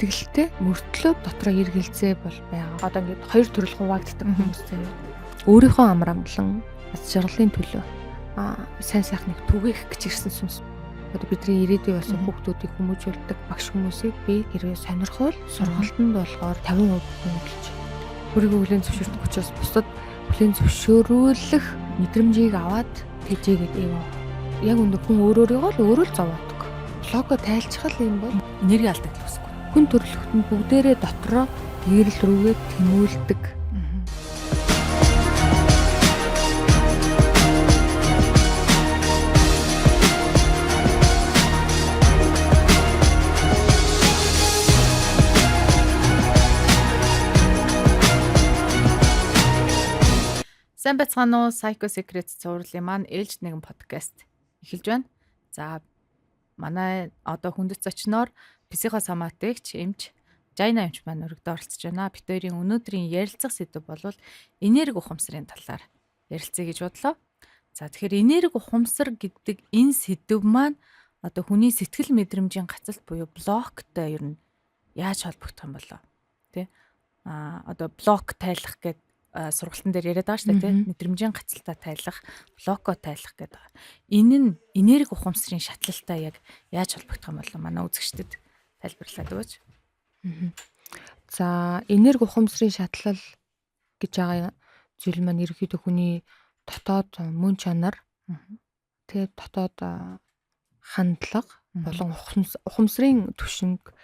итгэлтэй мөртлөө дотроо эргэлзээ бол байгаа. Одоо ингээд хоёр төрөл хуваагддаг хүмүүстэй. Өөрийнхөө амар амгалан аз жаргалын төлөө сайн сайхныг түгээх гэж ирсэн сүнс. Одоо бидний ирээдүйн болсон хүүхдүүдийг хүмүүжүүлдэг багш хүмүүсийг би хэрвээ сонирхол сургалтанд болохоор 50% хөндлөж өөрийгөө хүлээн зөвшөөрөх учраас бусдад хүлээн зөвшөөрүүлэх мэдрэмжийг аваад тэжээгээд ивэ. Яг өндөр хүн өөрөөрийгөө л өөрөө л зовоодог. Лого тайлцхал юм бол энерги алдагдах гэсэн. Хүн төрөлхтөнд бүгдээрээ дотроо гэрэл рүүгээ тэмүүлдэг. Сайн байцгаана уу? Psycho Secrets цувралын маань ээлж нэгэн подкаст эхэлж байна. За манай одоо хүндэт зочноор психосоматикч эмч Жайна эмч маань өргөдөө оролцож байна. Бид хоёрын өнөөдрийн ярилцах сэдэв бол энерги ухамсарын талаар ярилцъя гэж бодлоо. За тэгэхээр энерги ухамсар гэдэг энэ сэдэв маань одоо хүний сэтгэл мэдрэмжийн гацалт буюу блоктой ер нь яаж холбогдох юм болоо? Тэ? Одоо блок тайлах гэдэг сургалтын дээр яриад байгаа шүү дээ, тийм мэдрэмжийн гацалтаа тайлах, блоко тайлах гэдэг. Энэ нь энерги ухамсарын шатлалтай яг яаж холбогдох юм бол манай үзэгчдэд тайлбарлаад өгөөч. За энерги ухамсарын шатлал гэж байгаа зүйл маань ерөөхдөө хүний дотоод мөн чанар, тэгээ дотоод хандлага болон ухамсарын түвшинг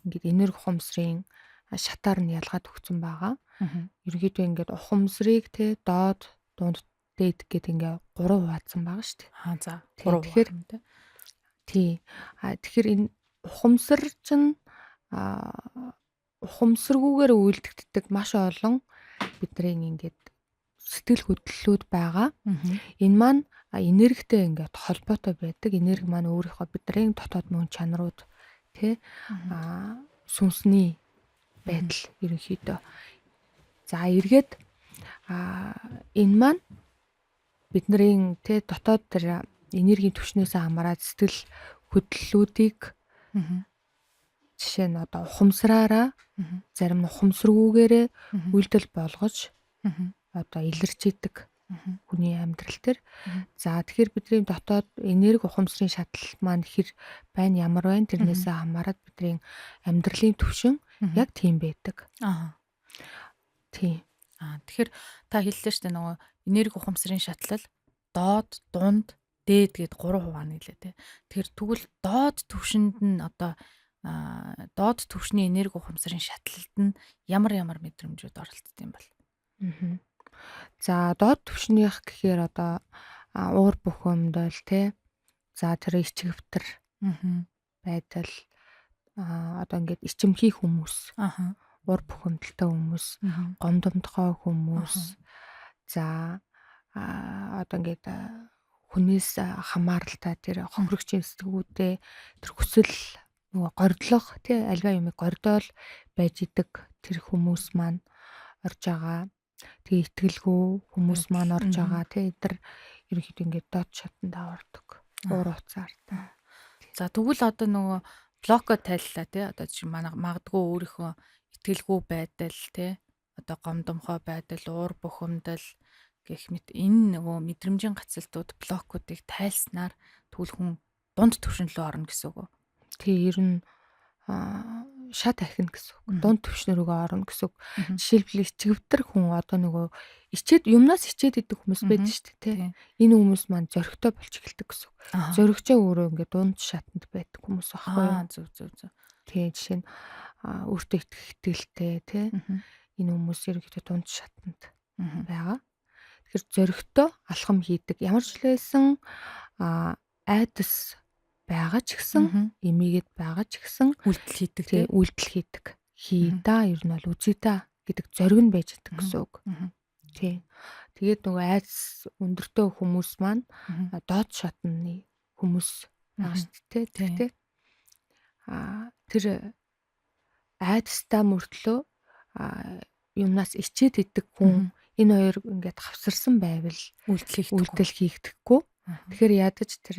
ингээд энерги ухамсарын шатаар нь ялгаад өгсөн байгаа. Ерөнхийдөө ингээд ухамсарыг те доод, дунд, дээд гэдэг ингээд 3 хуваацсан байгаа шүү дээ. За 3 тэгэхээр тий. Тэгэхээр энэ ухамсар чинь ухамсаргүйгээр үйлдэгддэг маш олон бидний ингээд сэтгэл хөдлөлүүд байгаа. Энэ маань энергитэй ингээд холбоотой байдаг. Энерги маань өөрийнхөө бидний дотоод мөн чанарууд те сүнсний байдал ерөнхийдөө. За эргээд энэ маань бидний тэ дотоод тэр энергийн түвшнээс хамаарат сэтгэл хөдлөлүүдийг жишээ нь одоо ухамсараараа зарим нь ухамсаргүйгээрээ үйлдэл болгож одоо илэрч идэг хүний амьдрал төр. За тэгэхээр бидний дотоод энерги ухамсарын шатлал маань хэр байна, ямар байна тэрнээсээ хамаарат бидний амьдралын түвшин яг тийм байдаг. Тийм. Тэгэхээр та хэллээ шүү дээ нөгөө энерги ухамсарын шатлал доод, дунд, дээд гэд 3 хуваана гэлээ те. Тэгэхээр тэгвэл доод түвшинд нь одоо доод түвшний энерги ухамсарын шатлалд нь ямар мэдрэмжүүд оролцдог юм бол? За доод түвшнийх гэхээр одоо уур бухимдал те. За тэр ичгэвтер байдал одоо ингээд ичимхий хүмүүс. Уур бухимдалтай хүмүүс, гомдомтгой хүмүүс. За одоо ингээд хүнээс хамааралтай тэр хохирогчийн сэтгүүдээ тэр хүсэл нөгөө гордлох тий альва юмыг гордоол байж идэг тэр хүмүүс маань орж байгаа. Тэгээ итгэлгүй хүмүүс маань орж байгаа тий тэр ерөнхийдөө ингээд доод шатанд авардаг. Уур уцаар та. За тэгвэл одоо нөгөө блоко тайллаа тий одоо чи магадгүй өөрийнхөө итгэлгүй байдал тий одоо гомдомхой байдал, уур бухимдал гэх мэт энэ нөгөө мэдрэмжийн гацалтууд блокуудыг тайлснаар тэгвэл хүн дунд түвшин рүү орно гэсэн үг үү? Тий ер нь шат ахина гэсэн үг. Дунд түвшин рүүгээ орно гэсэн үг. Жишээлбэл ичгэвтер хүн одоо нөгөө юмнаас ичээд идэх хүмүүс байдаг шүү дээ тий. Энэ хүмүүс маань зөрөгтэй болж эхэлдэг гэсэн үг. Зөрөгчөө өөрөө ингээд дунд шатанд байдаг хүмүүс аахгүй юу? Зөв. Тий жишээ нь өөртөө итгэх итгэлтэй тий энэ хүмүүс ерөнхийдөө дунд шатанд байгаа. Тэгэхээр зөрөгтөө алхам хийдэг. Ямар ч лсэн айдас байгаа ч гэсэн эмигээд байгаа ч гэсэн үйлдэл хийдэг тий үйлдэл хийдэг. Хийда ер нь бол үзье та гэдэг зориг нь байж идэг гэсэн үг. Тий. Тэгээд нөгөө айдас өндөртэй хүмүүс маань доод шатны хүмүүс байгаа шүү дээ тий. Тэр айдастай мөртлөө юмнаас ичээд идэг хүн энэ хоёр ингээд хавсарсан байвал үйлдэл хийгдэхгүй. Тэгэхээр ядаж тэр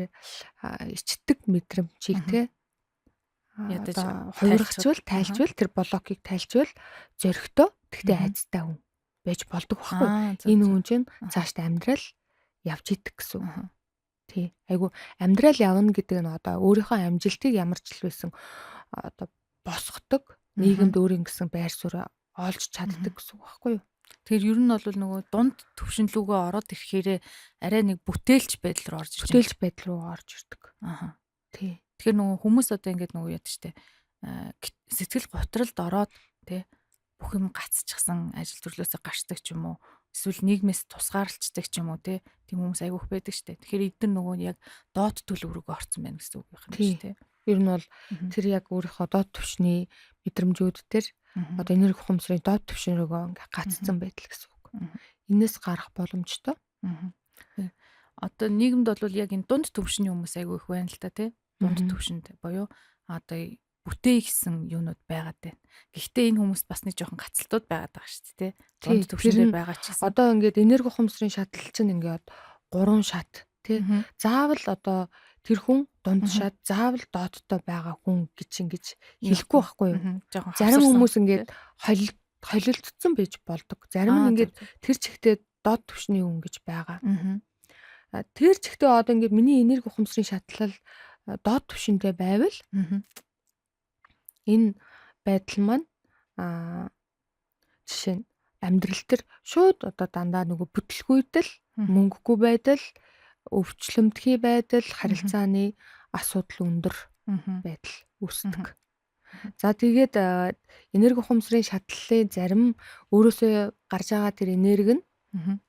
ичдэг мэдрэмжийг те ядаж одоо хувиргачвал, тайлжвал тэр блокийг тайлжвал зөрөгтэй тэгтээ айцтай хүн байж болдог байхгүй. Энэ хүн чинь цаашд амьдрал явж идэх гэсэн үг. Тий. Айгу амьдрал явна гэдэг нь одоо өөрийнхөө амжилтыг ямар ч л байсан одоо босгодог, нийгэмд өөрийн гэсэн байр суурь олж чаддаг гэсэн үг байхгүй юу? Тэгэхээр ер нь бол нөгөө дунд төвшин лүгөө ороод ирэхээр арай нэг бүтээлч байдал руу орж ирж Бүтээлч байдал руу орж ирдэг. Тий. Тэгэхээр нөгөө хүмүүс одоо ингээд нөгөө яд штэ сэтгэл готролд ороод тий бүх юм гацчихсан ажил төрлөөсөө гарчдаг ч юм уу эсвэл нийгмээс тусгаарлцдаг ч юм уу тийм хүмүүс айгүйх байдаг штэ. Тэгэхээр эдгээр нөгөө яг доод төлөв рүү орсон байна гэсэн үг юм шүү тий. Ер нь бол тэр яг өөрийнхөө доод түвшний мэдрэмжүүд төр одоо энерги ухамсарын доод түвшин рүүгээ ингээ гацсан байдал гэсэн үг. Энээс гарах боломжтой. Одоо нийгэмд бол яг энэ дунд түвшний хүмүүс айгүй их байна л та тий. Дунд түвшинд буюу одоо бүтээ гэсэн юунууд байгаад байна. Гэхдээ энэ хүмүүс бас нэг жоохон гацалтууд байгаад байгаа шүү дээ тий. Дунд түвшиндээ байгаа ч гэсэн. Одоо ингээд энерги ухамсарын шатал чинь ингээд 3 шат тий. Заавал одоо тэр хүн дунд шат, заавал доодтой байгаа хүн гэж ингэж хэлэхгүй байхгүй юу? Зарим хүмүүс ингээд холилдсон байж болдог. Зарим нь ингээд тэр чигтээ доод түвшний хүн гэж байгаа. Тэр чигтээ одоо ингээд миний энерги ухамсарын шатлал доод түвшинтэй байвал энэ байдал маань жишээ нь амьдрал төр шууд одоо дандаа нөгөө бүтлгүйдэл, мөнгөгүй байдал, өвчлөмтгий байдал, харилцааны асуудал өндөр байдал үүсдэг. За тэгээд энерги ухамсарын шатлалын зарим өөрөөсөө гарч байгаа тэр энерги нь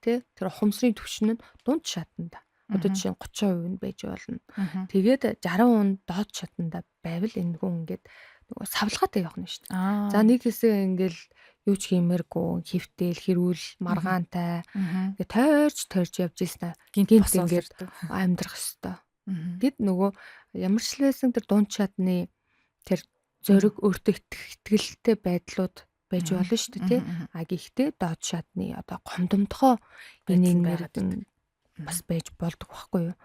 тий тэр ухамсарын түвшин нь дунд шатанда одоо жишээ нь 30% нь байж болно. Тэгээд 60% доод шатанда байвал энэ хүн ингээд нөгөө савлгаатай явах нь шүү дээ. За нэг хэсэг ингээл юу ч хиймээргүй, хөвтөл, хэрүүл, маргаантай ингээд тойрч явж ийсэн гинт ингээд амьдрах хэвээр. Гэд нөгөө ямар ч лсэн тэр дунд шатны тэр зориг өөртөө итгэлтэй байдлууд байж болно шүү дээ тий. Гэхдээ доод шатны одоо гомдомтгоо энэ энерги бас байж болдог байхгүй юу.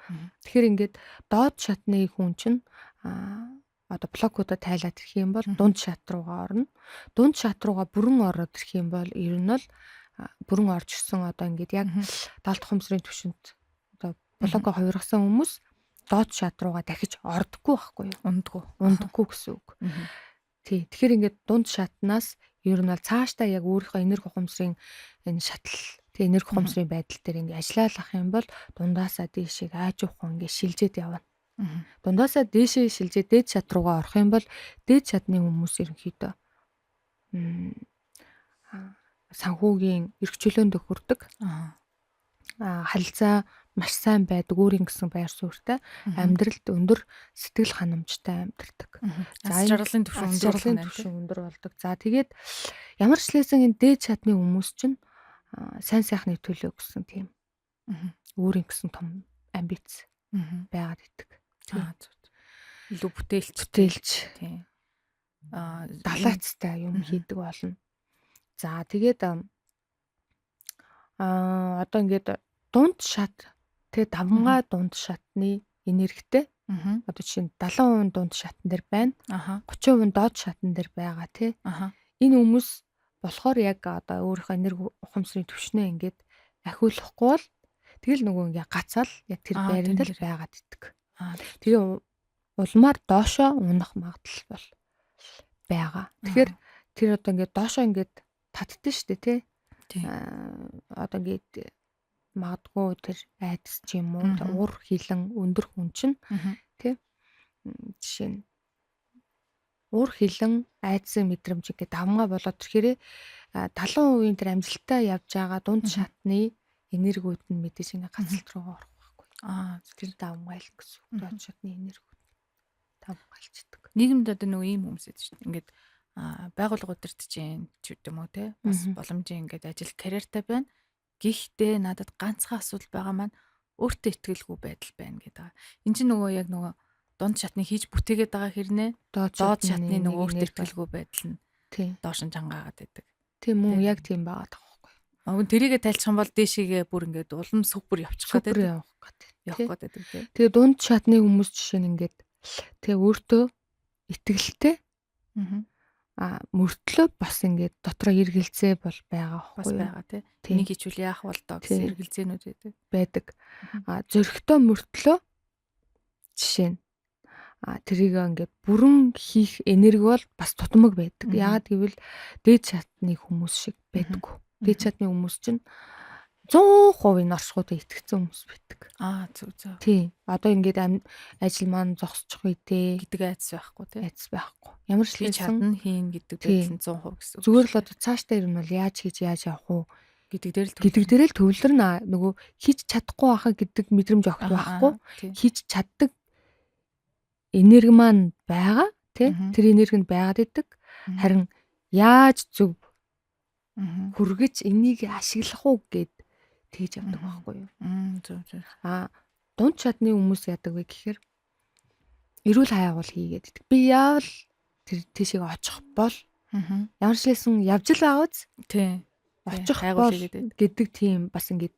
Тэгэхээр ингээд доод шатны хүн чинь одоо блокуудаа тайлаад ирэх юм бол дунд шат руугаа орно. Дунд шат руугаа бүрэн ороод ирэх юм бол ер нь бол бүрэн орж ирсэн одоо ингээд яг даалт ухамсарын түвшинд одоо блокоо хувиргасан хүмүүс доод шат руугаа дахиж ордоггүй байхгүй юу. Ундаггүй гэсэн үг. Тий. Тэгэхээр ингээд дунд шатнаас ер нь бол цаашдаа яг өөрийнхөө энерги ухамсарын энэ шатал тий энерги ухамсарын байдал дээр ингээд ажиллаалах юм бол дундаасаа дээшээ аажуухан ингээд шилжээд явна. Дундаасаа дээшээ шилжээд дээд шат руугаа орох юм бол дээд шатны хүмүүс ерөнхийдөө санхүүгийн эрхчлөөнд хүрдэг. Харилцаа маш сайн байдаг, өөрийн гэсэн байр суурьтай, амьдралд өндөр сэтгэл ханамжтай амьдардаг. За жаргалын түвшин өндөр болдог. За тэгээд ямар ч лээсэн энэ дээд шатны хүмүүс чинь сайн сайхны төлөө гэсэн тийм өөрийн гэсэн том амбиц байгаад идэг. Илүү бүтээлч тийм далайцтай юм хийдэг болно. За тэгээд одоо ингээд дунд шат тэгээ давмгай дунд шатны энергитэй одоо жишээ нь 70% дунд шатн дээр байна. 30% доод шатн дээр байгаа тий. Энэ хүмүүс болохоор яг одоо өөрийнхөө энерги ухамсарын түвшнээ ингээд ахиулахгүй бол тэгэл нөгөө ингээ гацаал яг тэр байранд л байгаад идэг. Тэгээ улмаар доошоо унах магадлал бол байгаа. Тэгэхээр тэр одоо ингээд доошоо ингээд татдсан шүү дээ тий. Одоо ингээд магадгүй тэр айдас ч юм уу уур хилэн өндөр хүн чинь тий жишээ нь уур хилэн айдсын мэдрэмж ингээд давмгай болоод тэрхээрээ 70% тэр амжилттай явж байгаа дунд шатны энергиуд нь мэдээж ингээд гацалт руугаа орох байхгүй. Тэр давмгайл гэсэн үг. Дунд шатны энергиуд давмгайлчдаг. Нийгэмд одоо нөгөө ийм хүмүүс байдаг шүү дээ. Ингээд байгууллагууд төр чинь ч гэдэг юм уу те бас боломжийн ингээд ажил карьертай байна. Гэхдээ надад ганцхан асуудал байгаа маань өөртөө итгэлгүй байдал байна гэдэг. Энд чинь нөгөө яг нөгөө дунд шатны хийж бүтээгээд байгаа хэрнээ доод шатны нөгөө өөртөө итгэлгүй байдал нь доош нь жангаагаад байдаг. Тийм үү, яг тийм байгаа таахгүй. Тэрийгэ тайлчих юм бол дээшээгээ бүр ингээд улам супер явчих гэдэг. Явах гэдэг тийм. Тэгээ дунд шатны хүмүүс жишээ нь ингээд тэгээ өөртөө итгэлтэй мөртлөө бас ингээд дотроо эргэлзээ бол байгаа бас байхгүй юу? байгаа тий. Энийг хийчүүл яах бол доо гэсэн эргэлзээнүүд байдаг. Зөрөгтэй мөртлөө жишээ нь тэрийг ингээд бүрэн хийх энерги бол бас тутамг байдаг. Яагаад гэвэл дээд шатны хүмүүс шиг байдаггүй. Дээд шатны хүмүүс чинь 100% энэ оршихуйд итгэсэн хүмүүс байдаг. Зөв. Тийм. Одоо ингээд ажил маань зогсчих үедээ гэдэг айдас байхгүй тий. айдас байхгүй. Ямар ч хэлсэн чадна хийн гэдэг байсан 100% гэсэн. Зүгээр л одоо цаашдаа ирнэ бол яаж хийж яаж явах уу гэдэг дээр л төвлөрнө. Нөгөө хийж чадахгүй байхаа гэдэг мэдрэмж огт байхгүй. Хийж чаддаг энерги маань байгаа тий. Тэр энерги нь байгаад идэг. Харин яаж зөв хүргэж энийг ашиглах уу гэд тэгж явдаг байхгүй юу? Зөв. Дунд чадны хүмүүс яадаг вэ гэхээр эрүүл хаягуул хийгээд идэг. Би яавал тэр тийшээ очих бол ямар ч хэлсэн явж л байгаа үз. Тий. Очих бол гэдэг тийм бас ингээд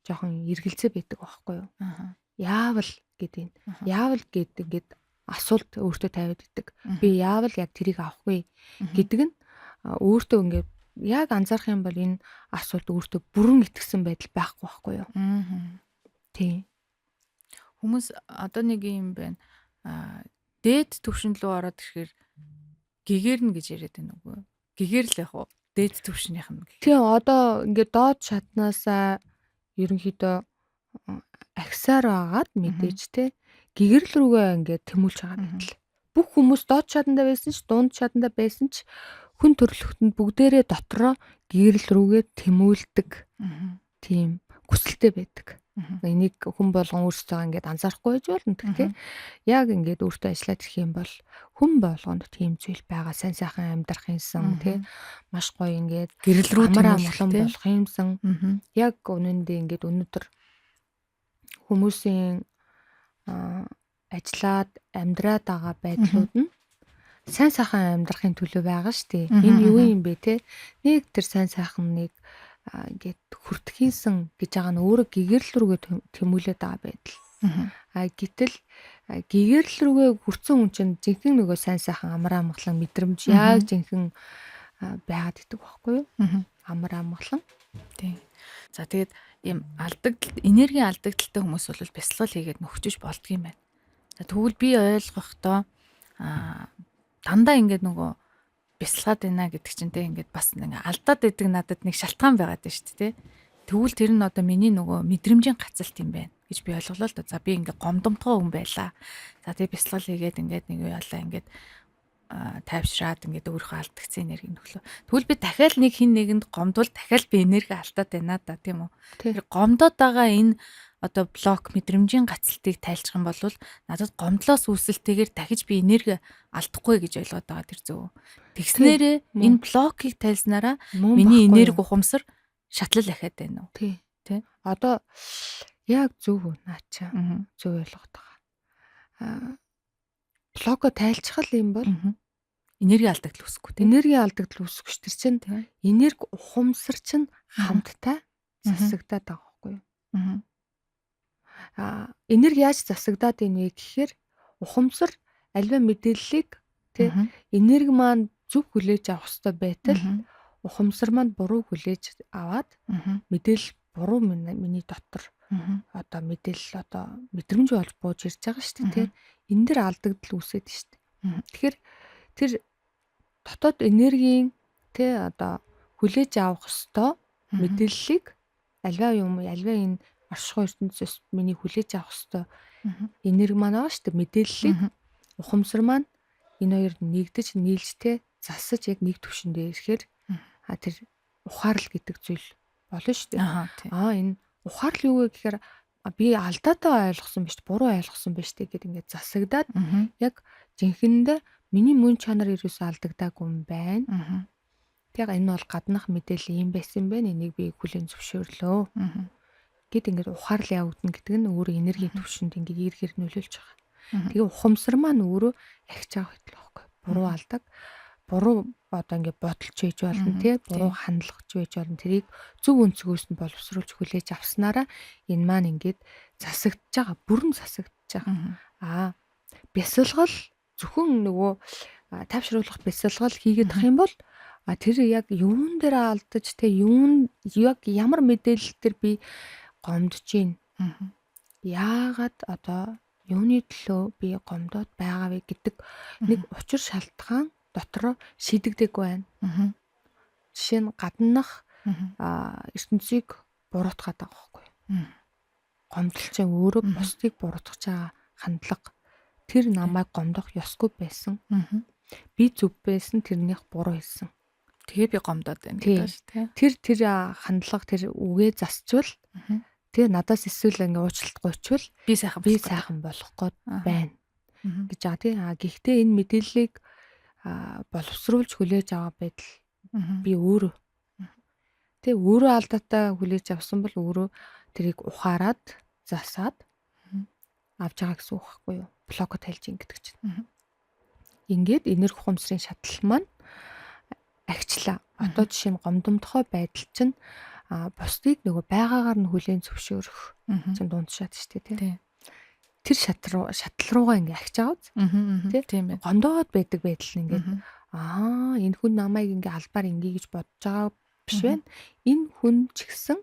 жоохон эргэлзээ байдаг байхгүй юу? Яавал гэдэг. Яавал гэдэг ингээд асуулт өөртөө тавиад идэг. Би яавал яг тэрийг авахгүй гэдэг нь өөртөө ингээд яг анзаарах юм бол энэ асуулт өөртөө бүрэн итгэсэн байдал байхгүй байхгүй юу? Тийм. Хүмүүс одоо нэг юм байна. Дээд түвшин рүү ороод ирэхээр гэгэрнэ гэж яриад байна үгүй. Гэгээр л яг уу дээд түвшнийх нь. Тийм одоо ингээд доод шатнаасаа ерөнхийдөө агсаар байгаад мэдээж те гэгэрл рүүгээ ингээд тэмүүлж байгаа байдал. Бүх хүмүүс доод шатанда байсан ч дунд шатанда байсан ч хүн төрлөختөнд бүгдээрээ дотроо гэгэрл рүүгээ тэмүүлдэг. Тийм хүсэлтэй байдаг. Энийг хүн болгон өөрсдөө ингээд анзаарахгүй байж болно. Тэгтээ яг ингээд өөртөө ажиллаад ирэх юм бол хүн болгонд тийм зүйл байгаа. Сайн сайхан амьдрах юмсан тий маш гоё ингээд гэрэл рүү амгалан болох юмсан. Яг үнэндээ ингээд өнөөдөр хүмүүсийн ажиллаад амьдраад байгаа байдлууд нь сайн сайхан амьдрахын төлөө байгаа шүү дээ. Энэ юу юм бэ те? Нэг тэр сайн сайхан нэг ингээд хүртхийнсэн гэж байгаа нь өөрөө гэгэрл рүүгээ тэмүүлээд байгаа байдал. Гэтэл гэгэрл рүүгээ хүрсэн хүн чинь жинхэнэ нөгөө сайн сайхан амар амгалан мэдрэмж яг жинхэнэ байгаад идэг байхгүй юу? Амар амгалан. Тийм. За тэгээд ийм энергийн алдагдaltaй хүмүүс бол бясалгал хийгээд нөхчөж болдго юм байна. За тэгвэл би ойлгохдоо дандаа ингээд нөгөө бясалгаад байна гэдэг чинь те ингээд бас ингээ алдаад идэг надад нэг шалтгаан байгаад байна шүү дээ. Тэгвэл тэр нь одоо миний нөгөө мэдрэмжийн гацалт юм байна гэж би ойлголоо л да. За би ингээ гомдомтгоо хүн байлаа. За тэгээ бясалгал хийгээд ингээд нэг юу ялаа ингээд тайвшраад ингээд өөрийнхөө алдагцсан энергийг нөхлөө. Тэгвэл би дахиад нэг хин нэгэнд гомдвол дахиад би энерги алдаад байна да тийм үү. Тэр гомдоод байгаа энэ одоо блок мэдрэмжийн гацалтыг тайлчих юм бол надад гомдлоос үүсэлтэйгээр дахиж би энерги алдахгүй гэж ойлгоод байгаа тэр зөв. Тэгснээрээ энэ блокийг тайлснараа миний энерги ухамсар шатлал ахаад байна уу? Тий. Одоо яг зөв наача. Зөв ойлгоод байгаа. Блоко тайлцхал юм бол энерги алдагдал үүсэхгүй тийм. Энерги алдагдал үүсэх ш тэр чинь энерги ухамсар чинь хамттай засагдаад байгаа байхгүй юу? Энерги яаж засагдаад ийн вэ гэхээр ухамсар альва мэдээллийг тий энерги маань зөв хүлээж авах хэрэгтэй байтал ухамсар маань буруу хүлээж аваад мэдээлэл буруу миний дотор одоо мэдээлэл одоо мэдрэмж болж бууж ирж байгаа шүү дээ тий. Энэ дэр алдагдал үүсээд шүү дээ. Тэгэхээр тэр дотоод энергийн тий одоо хүлээж авах ёстой мэдээллийг альва энэ оршихуй ертөнцөөс миний хүлээж авах ёстой энерги маань байгаа шүү дээ. Мэдээллийг ухамсар маань энэ хоёр нэгдэж нийлжтэй засаж яг нэг түвшин дээр ирэхээр тэр ухаарл гэдэг зүйл болно шүү дээ. Энэ ухаарл юу вэ гэхээр би алдаатай ойлгосон биш, буруу ойлгосон биш гэдэг ингээд засагдаад яг жинхэнэндээ миний мөн чанар ерөөсөө алдагдаагүй юм байна. Яг энэ бол гаднах мэдээлэл юм байсан байх. Энийг би хүлээн зөвшөөрлөө. Гэт ингээд ухаарл явагдана гэдэг нь өөрөө энергийн түвшинд ингээд ирэхээр нөлөөлж байгаа. Тэгээ ухамсар маань өөрөө ахиж байгаа хэвтэл байхгүй. Буруу алдаг. Буруу одоо ингээд бодолч байж болно тий. Буруу хандлагч байж болно. Тэрийг зөв өнцгөөс нь боловсруулж хүлээж авснараа энэ маань ингээд засагдж байгаа. Бүрэн засагдж байгаа. Бясалгал зөвхөн нөгөө тайвшруулах бясалгал хийгээд ах юм бол тэр яг юун дээр алдаж те яг ямар мэдээлэл төр би гомдож гин. Яагаад одоо юуны төлөө би гомдоод байгаа вэ гэдэг нэг учир шалтгаан дотроо шийдэгдэггүй байна. Жишээ нь гаднах ертөнцийг буруутгаад байгаа байхгүй. Гомдол чинь өөрөө бусдыг буруутгаж байгаа хандлага. Тэр намайг гомдох ёсгүй байсан. Би зөв байсан, тэрнийх буруу хэлсэн. Тэгээ би гомдоод байна гэдэг шүү дээ. Тэр хандлага тэр үгээ засчвал тэгээ надаас эсвэл ингээ уучлалтгүй чвал би сайхан болох гээд байна гэж байгаа тий. Гэхдээ энэ мэдээллийг боловсруулж хүлээж аваа байдал би өөрөө тий өөрөө алдаатай хүлээж авсан бол өөрөө тэрийг ухаарад засаад авч байгаа гэсэн үг байхгүй юу? Блокод хэлж ин гэдэг чинь. Ингээд энерги ухамсарын шатлал маань агчлаа. Одоо жишээ нь гомдомтгой байдал чинь бусдыг нөгөө байгаагаар нь хүлээн зөвшөөрөх чинь дундшаад шүү дээ тий. Тэр шатлал руугаа ингээ агч байгаа тийм ээ. Гомдоод байдаг байдал нь ингээд энэ хүн намайг ингээ албаар ингээ гэж бодож байгаа биш байна. Энэ хүн ч гэсэн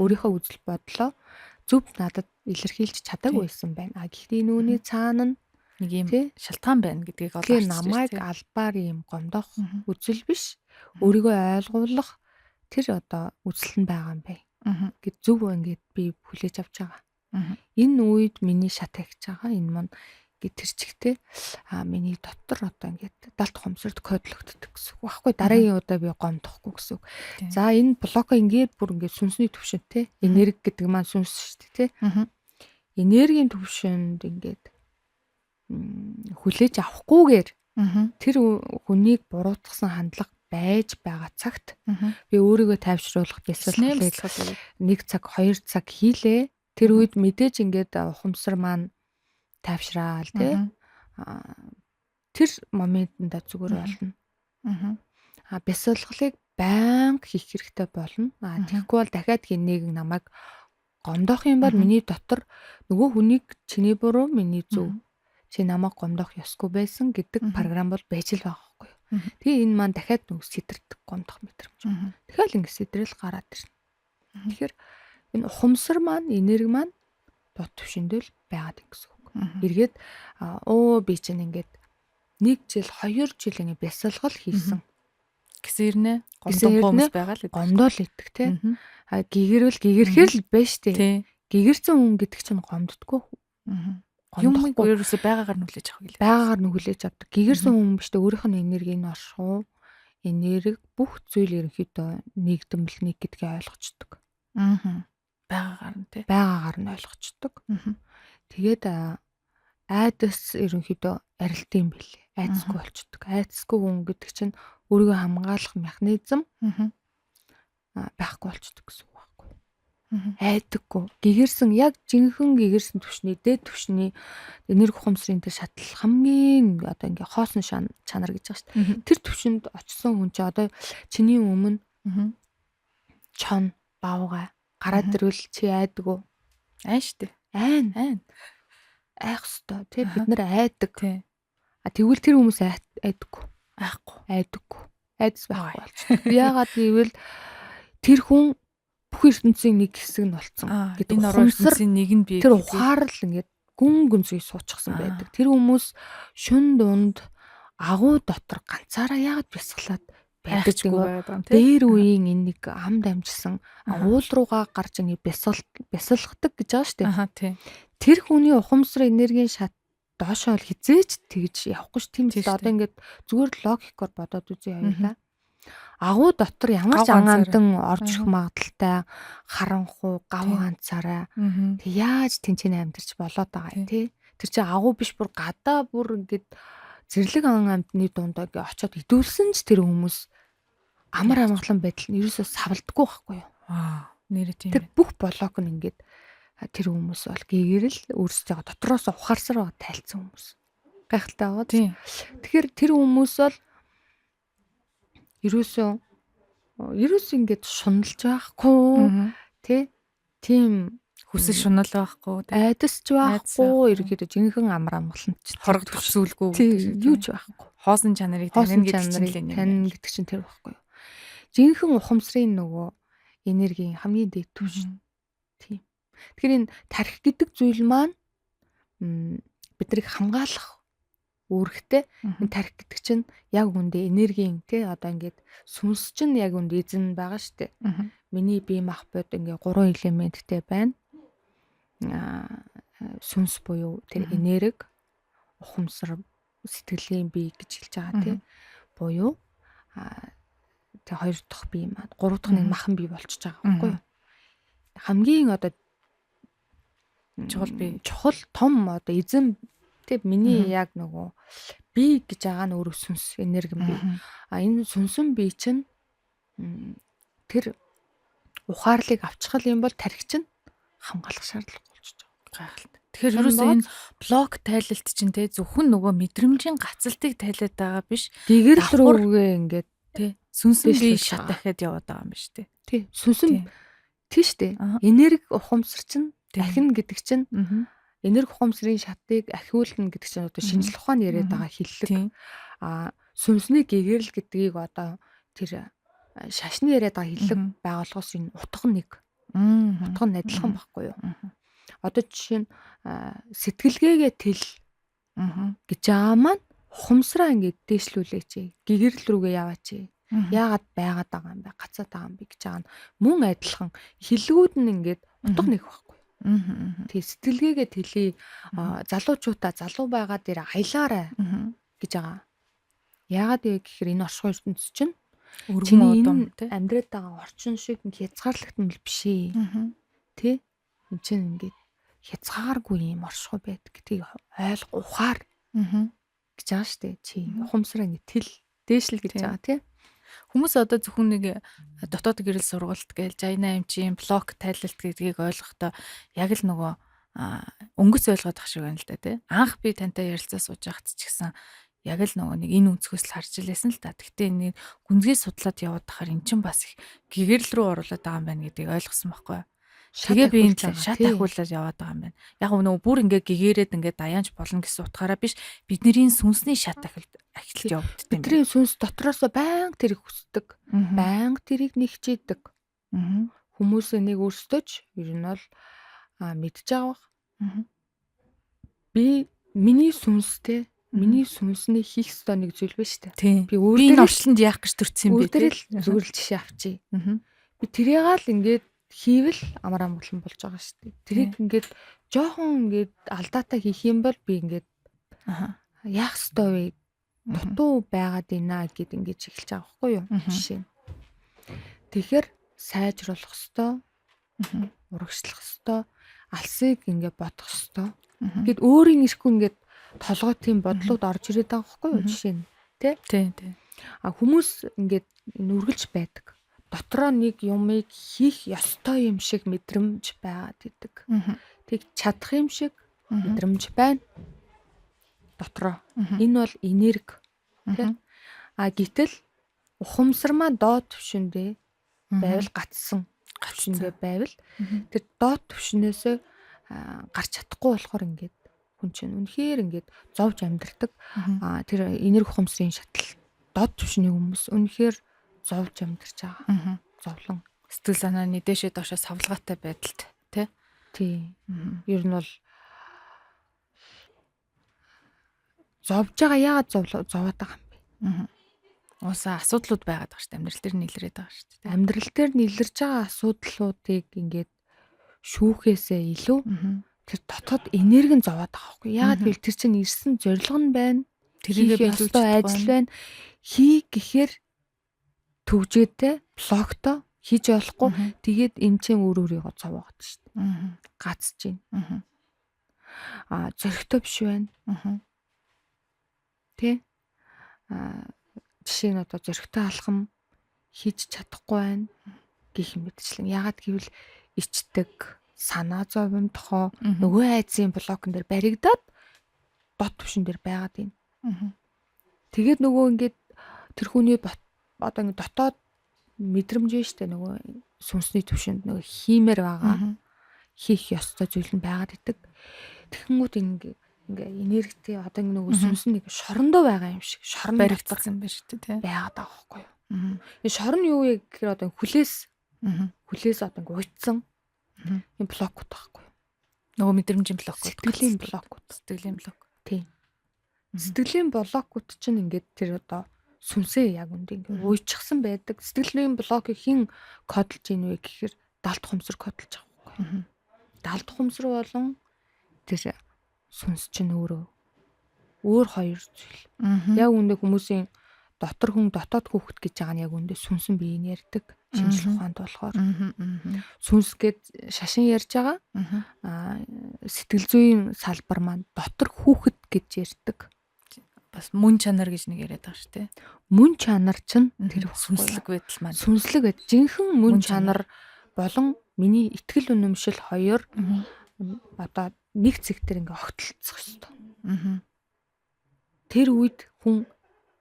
өөрийнхөө үзэл бодлоо зөв надад илэрхийлж чадаагүй байсан байна. Гэхдээ энэ үүний цаана нэг юм шалтгаан байна гэдгийг олж харж байна. Намайг албаар юм гомдох үзэл биш. Өөрийгөө ойлгуулах тэр одоо үзэл нь байгаа юм бай. Гэт зөв ингээд би хүлээж авч байгаа. Энэ үед миний шат агч байгаа. Энэ маань гэт тэр чигтээ миний дотор одоо ингээд далд хомсорд кодлогддог гэсэн үг байхгүй. Дараагийн удаа би гомдохгүй гэсэн үг. За энэ блоко ингээд бүр ингээд сүнсний төвшөнтэй энерги гэдэг маань сүнс шүү дээ тий. Энергийн төвшөнд ингээд хүлээж авахгүйгээр тэр хүнийг буруутгасан хандлага байж байгаа цагт би өөрийгөө тайвшруулах бясалгалыг 1 цаг 2 цаг хийлээ. Тэр үед мэдээж ингээд ухамсар маань тайвшраал тий. Тэр моментанда зүгээр болно. Бясалгалыг байнга хийх хэрэгтэй болно. Тэгэхгүй бол дахиад нэг намайг гомдох юм бол миний дотор нөгөө хүнийг чиний буруу миний зөв. Чи намайг гомдох ёсгүй байсан гэдэг програм бол байж л байгаа байхгүй юу. Тэгээ энэ маань дахиад нэг сэтэрдэг гомдох мэдрэмж. Тэгэхээр ингэ сэтрэл гараад ирнэ. Тэгэхээр энэ ухамсар маань энерги маань дот төвшөндөл байгаад гэсэн үг. Эргээд би чинь ингээд 1 жил 2 жил ингэ бясалгал хийсэн. Гэсэрнэ гомдох байгаа л гомдол идэх тий. Гэгэрхэр л байна штэ. Гэгэрсэн хүн гэдэг чинь гомддггүй. Юм ерөөсө байгаагаар нь хүлээж авах гэлээ. Байгаагаар нь хүлээж авдаг. Гэгэрсэн хүн биш дээ өөрийнх нь энергийг оршихуу. Энерги бүх зүйл ерөнхийдөө нэгдэмэл нэг гэдгийг ойлгочдөг. Байгаагаар нь тий. Байгаагаар нь ойлгочдөг. Тэгээд айдас ерөнхийдөө арилтын билээ. Айдасгүй болчдөг. Айдасгүй хүн гэдэг чинь өөрийгөө хамгаалах механизм байхгүй болчдөг гэсэн үг байхгүй. Айдаггүй. Гэгэрсэн яг жинхэнэ гэгэрсэн түвшний дээд түвшний энерги ухамсарын тэр шатлал хамгийн одоо ингээ хоосон чанар гэж байгаа шүү дээ. Тэр түвшинд очсон хүн чи одоо чиний өмнө чон бавга гараад ирвэл чи айдаггүй. Айн штэ. Айн. Айх ёстой тий бид нар айдаг. Тэгвэл тэр хүмүүс айдаггүй. Айдаггүй. Айдас байхгүй болчихсон. Яагаад гэвэл тэр хүн бүх ертөнцийн нэг хэсэг нь болцсон гэдэг ухамсарын нэг нь бий. Тэр ухаарл ингээд гүн гүнзгий суучихсан байдаг. Тэр хүмүүс шүн дунд агуу дотор ганцаараа яагаад бясгалаад байдаг юм. Дээр үеийн энэ нэг амд амжсан уул руугаа гарч ингэ бясалгадаг гэж байгаа шүү дээ. Тэр хүний ухамсар энергийн шат доошоо л хизээч тэгж явахгүй ш. Тийм л одоо ингээд зүгээр логикоор бодоод үзье хоёулаа. Агуу дотор ямар ч ангаамдан орж ирэх магадaltaй харанхуу гав ганцаараа тэг яаж тэнцэнэ амьдарч болоод байгаа тий. Тэр чинь агуу биш бүр гадаа бүр ингээд зэрлэг ангаамдны дундаа гээ очиод идүүлсэн ч тэр хүмүүс амар амгалан байдал нь ерөөсөө савлдаггүй байхгүй юу. Нэрэ тийм. Тэр бүх блок нь ингээд тэр хүмүүс бол гэгэрэл өөрсдөө дотроос ухаарсаар байгаа тайлцсан хүмүүс. Гайхалтай байгаа тийм. Тэгэхээр тэр хүмүүс бол ерөөсөө ингээд шуналж байхгүй тий. Тийм Хүсэл шунал байхгүй тий. Айдас ч байхгүй, ерөөхдөө жинхэнэ амар амгаланч Хорог төсөөлгүй юу ч байхгүй. хоосон чанарыг танин гэдэг чинь танин гэдэг чинь тэр байхгүй юу. Жинхэнэ ухамсарын нөгөө энергийн хамгийн дээд түвш. Тийм. Тэгэхээр энэ тархи гэдэг зүйл маань биднийг хамгаалах үүрэгтэй. Энэ тархи гэдэг чинь яг үндэ энергийн тий одоо ингээд сүнс чинь яг үндэ эзэн байгаа шүү дээ. Миний бие махбод ингээ 3 элементтэй байна. Сүнс буюу тэр энерги, ухамсар, сэтгэлийн бие гэж хэлж байгаа тий. Буюу тэг 2 дахь бие маань 3 дахь нь махан бие болчихж байгаа байхгүй юу? Хамгийн одоо чухал том одоо эзэн тэг миний яг нөгөө бие гэж байгаа нь өөрөө сүнс энерги бие. Энэ сүнсэн бие чинь тэр ухаарлыг авчихал юм бол тархи чинь хамгаалах шаардлага болчихж байгаа. Гайхалтай. Тэгэхээр ерөөсөө энэ блок тайлалт чинь те зөвхөн нөгөө мэдрэмжийн гацалтыг тайлаад байгаа биш. Гэгэрл рүүгээ ингээд тий сүнсэн бие шат дахиад яваад байгаа юм биш тий. Тий сүнсэн тийш дээ. Энерги ухамсар чинь дахин гэдэг чинь энерги ухамсарын шатыг ахиулна гэдэг чинь одоо шинжлэх ухааны яриад байгаа хиллэг. Сүнсний гэгэрл гэдгийг одоо тэр шашны яриад байгаа хиллэг байгууллагаас энэ утга нэг. Утга нь адилхан байхгүй юу? Одоо жишээ нь сэтгэлгээгээ тэл гэж байгаа маань ухамсараа ингээд дээшлүүлээч. Гэгэрл рүүгээ яваач. Яагаад байгаад байгаа юм бэ? Гацаад байгаа юм бэ гэж байгаа нь мөн адилхан хиллгүүд нь ингээд утга нэг байхгүй. Тэг сэтгэлгээгээ тэлий залуучуудаа залуу байгаа дээр аялаарай гэж байгаа. Яагаад вэ гэхээр энэ оршихуй ертөнц чинь чиний амьдраад байгаа орчин шиг хязгаарлагдсан л биш ээ. Тэ? Энд чинь ингээд хязгааргүй юм оршихуй байдаг гэдгийг ухаар гэж байгаа шүү дээ. Чи ухамсараа ингээд тэл дээшл гэж байгаа тий. Хүмүүс одоо зөвхөн нэг дотоод гэрэл сургалт гээл 68 чинь блок тайлалт гэдгийг ойлгохдоо яг л нөгөө өнгөц ойлгоод ах шиг байна л да тий. Анх би тантай ярилцаа сууж байхад ч гэсэн яг л нөгөө нэг энэ өнцгөөс л харж илээсэн л та. Гэхдээ нэг гүнзгий судлаад яваад тахаар эн чинь бас их гэгэрэл рүү оруулаад байгаа юм байна гэдгийг ойлгосон байхгүй юу? Тэгээ би энэ шат ахиулаад яваад байгаа юм байна. Яг нөгөө бүр ингээ гэгээрээд ингээ даяанч болно гэсэн утгаараа биш бидний сүнсний шат ахилж явагддаг юм. Бидний сүнс дотроос байнга тэрийг хүсдэг. Байнга тэрийг нэгчээдэг. Хүмүүс энийг өөрсдөө ч ер нь бол мэдж байгаа. Би миний сүнстэй миний сүнсний хийх ёстой нэг зүйл биш үү? Би өөртөө орчлонд яах гэж төрсөн юм бэ? Өөртөө л зүгээр л жишээ авчий. Би тэрийг л ингээд хийвэл амар амгалан болж байгаа шүү дээ. Тэрийг ингээд жоохон ингээд алдаатай хийх юм бол би ингээд яах ёстой вэ? Дутуу байгаад байна гэд ингээд эхэлж байгаа байхгүй юу? Жишээ. Тэгэхээр сайжруулах ёстой. Урагшлах ёстой. Алсыг ингээд бодох ёстой. Гэт өөрийн ирэхгүй ингээд толгой тийм бодлууд орж ирээд байгаа байхгүй юу? Жишээ нь тий. Хүмүүс ингээд нүргэлж байдаг. Дотроо нэг юмыг хийх ёстой юм шиг мэдрэмж байгаад идэг. Тэг чадах юм шиг мэдрэмж байна. Дотроо. Энэ бол энерги. Тэ? Гэтэл ухамсар маань доод түвшиндээ байвал гацсан түвшиндээ байвал тэр доод түвшнээсээ гарч чадахгүй болохоор ингээд хүн чинь үнэхээр ингээд зовж амьдэрдэг. Тэр энерги ухамсарын шатал доод түвшний хүмүүс үнэхээр зовж амьдарч байгаа. Зовлон сэтгэл санааны дээшээ доошоо савлгаатай байдалд тий. Ер нь бол зовж байгаа яагаад зовоод байгаа юм бэ? Ууса асуудлууд байгаад байгаа шүү дээ. Амьдрал дээр нийлрээд байгаа шүү дээ. Амьдрал дээр нийлэрж байгаа асуудлуудыг ингээд шүүхээсээ илүү тэр дотоод энерги нь зовоод байгаа байхгүй. Яагаад гэвэл тэр чинь ирсэн зорилго нь байна. Тэрийг биелүүлж ажил байна. Хий гэхээр төвжээтэй блоктой хийж болохгүй. Тэгээд эм чинь өөр өөрийгөө зовоогод шүү дээ. Гацж байна. Зөрөгтэй биш байна. Тэ? Жишээ нь одоо зөрөгтэй алхам хийж чадахгүй байна гэх мэтчлэн. Ягаад гэвэл ичдэг, санаа зовимтохоо нөгөө айдсын блокн дээр баригдаад дот түвшин дээр байгаад байна. Тэгээд нөгөө ингээд тэр хүний одоо ингээд дотоод мэдрэмж нь штэ нөгөө сүнсний түвшинд нөгөө хиймээр байгаа. хийх ёстой зүйл нь байгаад идэг. Тэгэнгүүт ингээ энергитэй одоо нэг сүнс нэг шорондоо байгаа юм шиг шорон баригдсан байна шүү дээ тий. байгаад байгаа байхгүй юу. Энэ шорон юу вэ гэхээр одоо хүлээс одоо ингээ уйдсан юм блокуд байхгүй юу. Нөгөө мэдрэмжийн блокуд, сэтгэлийн блокуд. Тийм. Сэтгэлийн блокуд чинь ингээд тэр одоо сүнсээ яг үнд ингээ уйчихсан байдаг. Сэтгэлийн блокийг хэн кодлж ийн вэ гэхээр далд хумсар кодлж байгаа байхгүй юу. Далд хумсар болон тэр сүнс чинь өөр хоёр зүйл. Яг үндэ хүмүүсийн дотоод хүүхэд гэж байгаа нь яг үндэ сүнсэн биеийн ярьдаг шинжлэх ухаанд болохоор сүнс гэд шашин ярьж байгаа. Сэтгэл зүйн салбар маань дотор хүүхэд гэж ярьдаг. Бас мөн чанар гэж нэг яриад байгаа шүү дээ. Мөн чанар чинь тэр сүнслэг байдал маань. Сүнслэг байд. Жинхэнэ мөн чанар болон миний итгэл үнэмшил хоёр одоо нэг цэгтэр ингээ огтлцох ёстой. Тэр үед хүн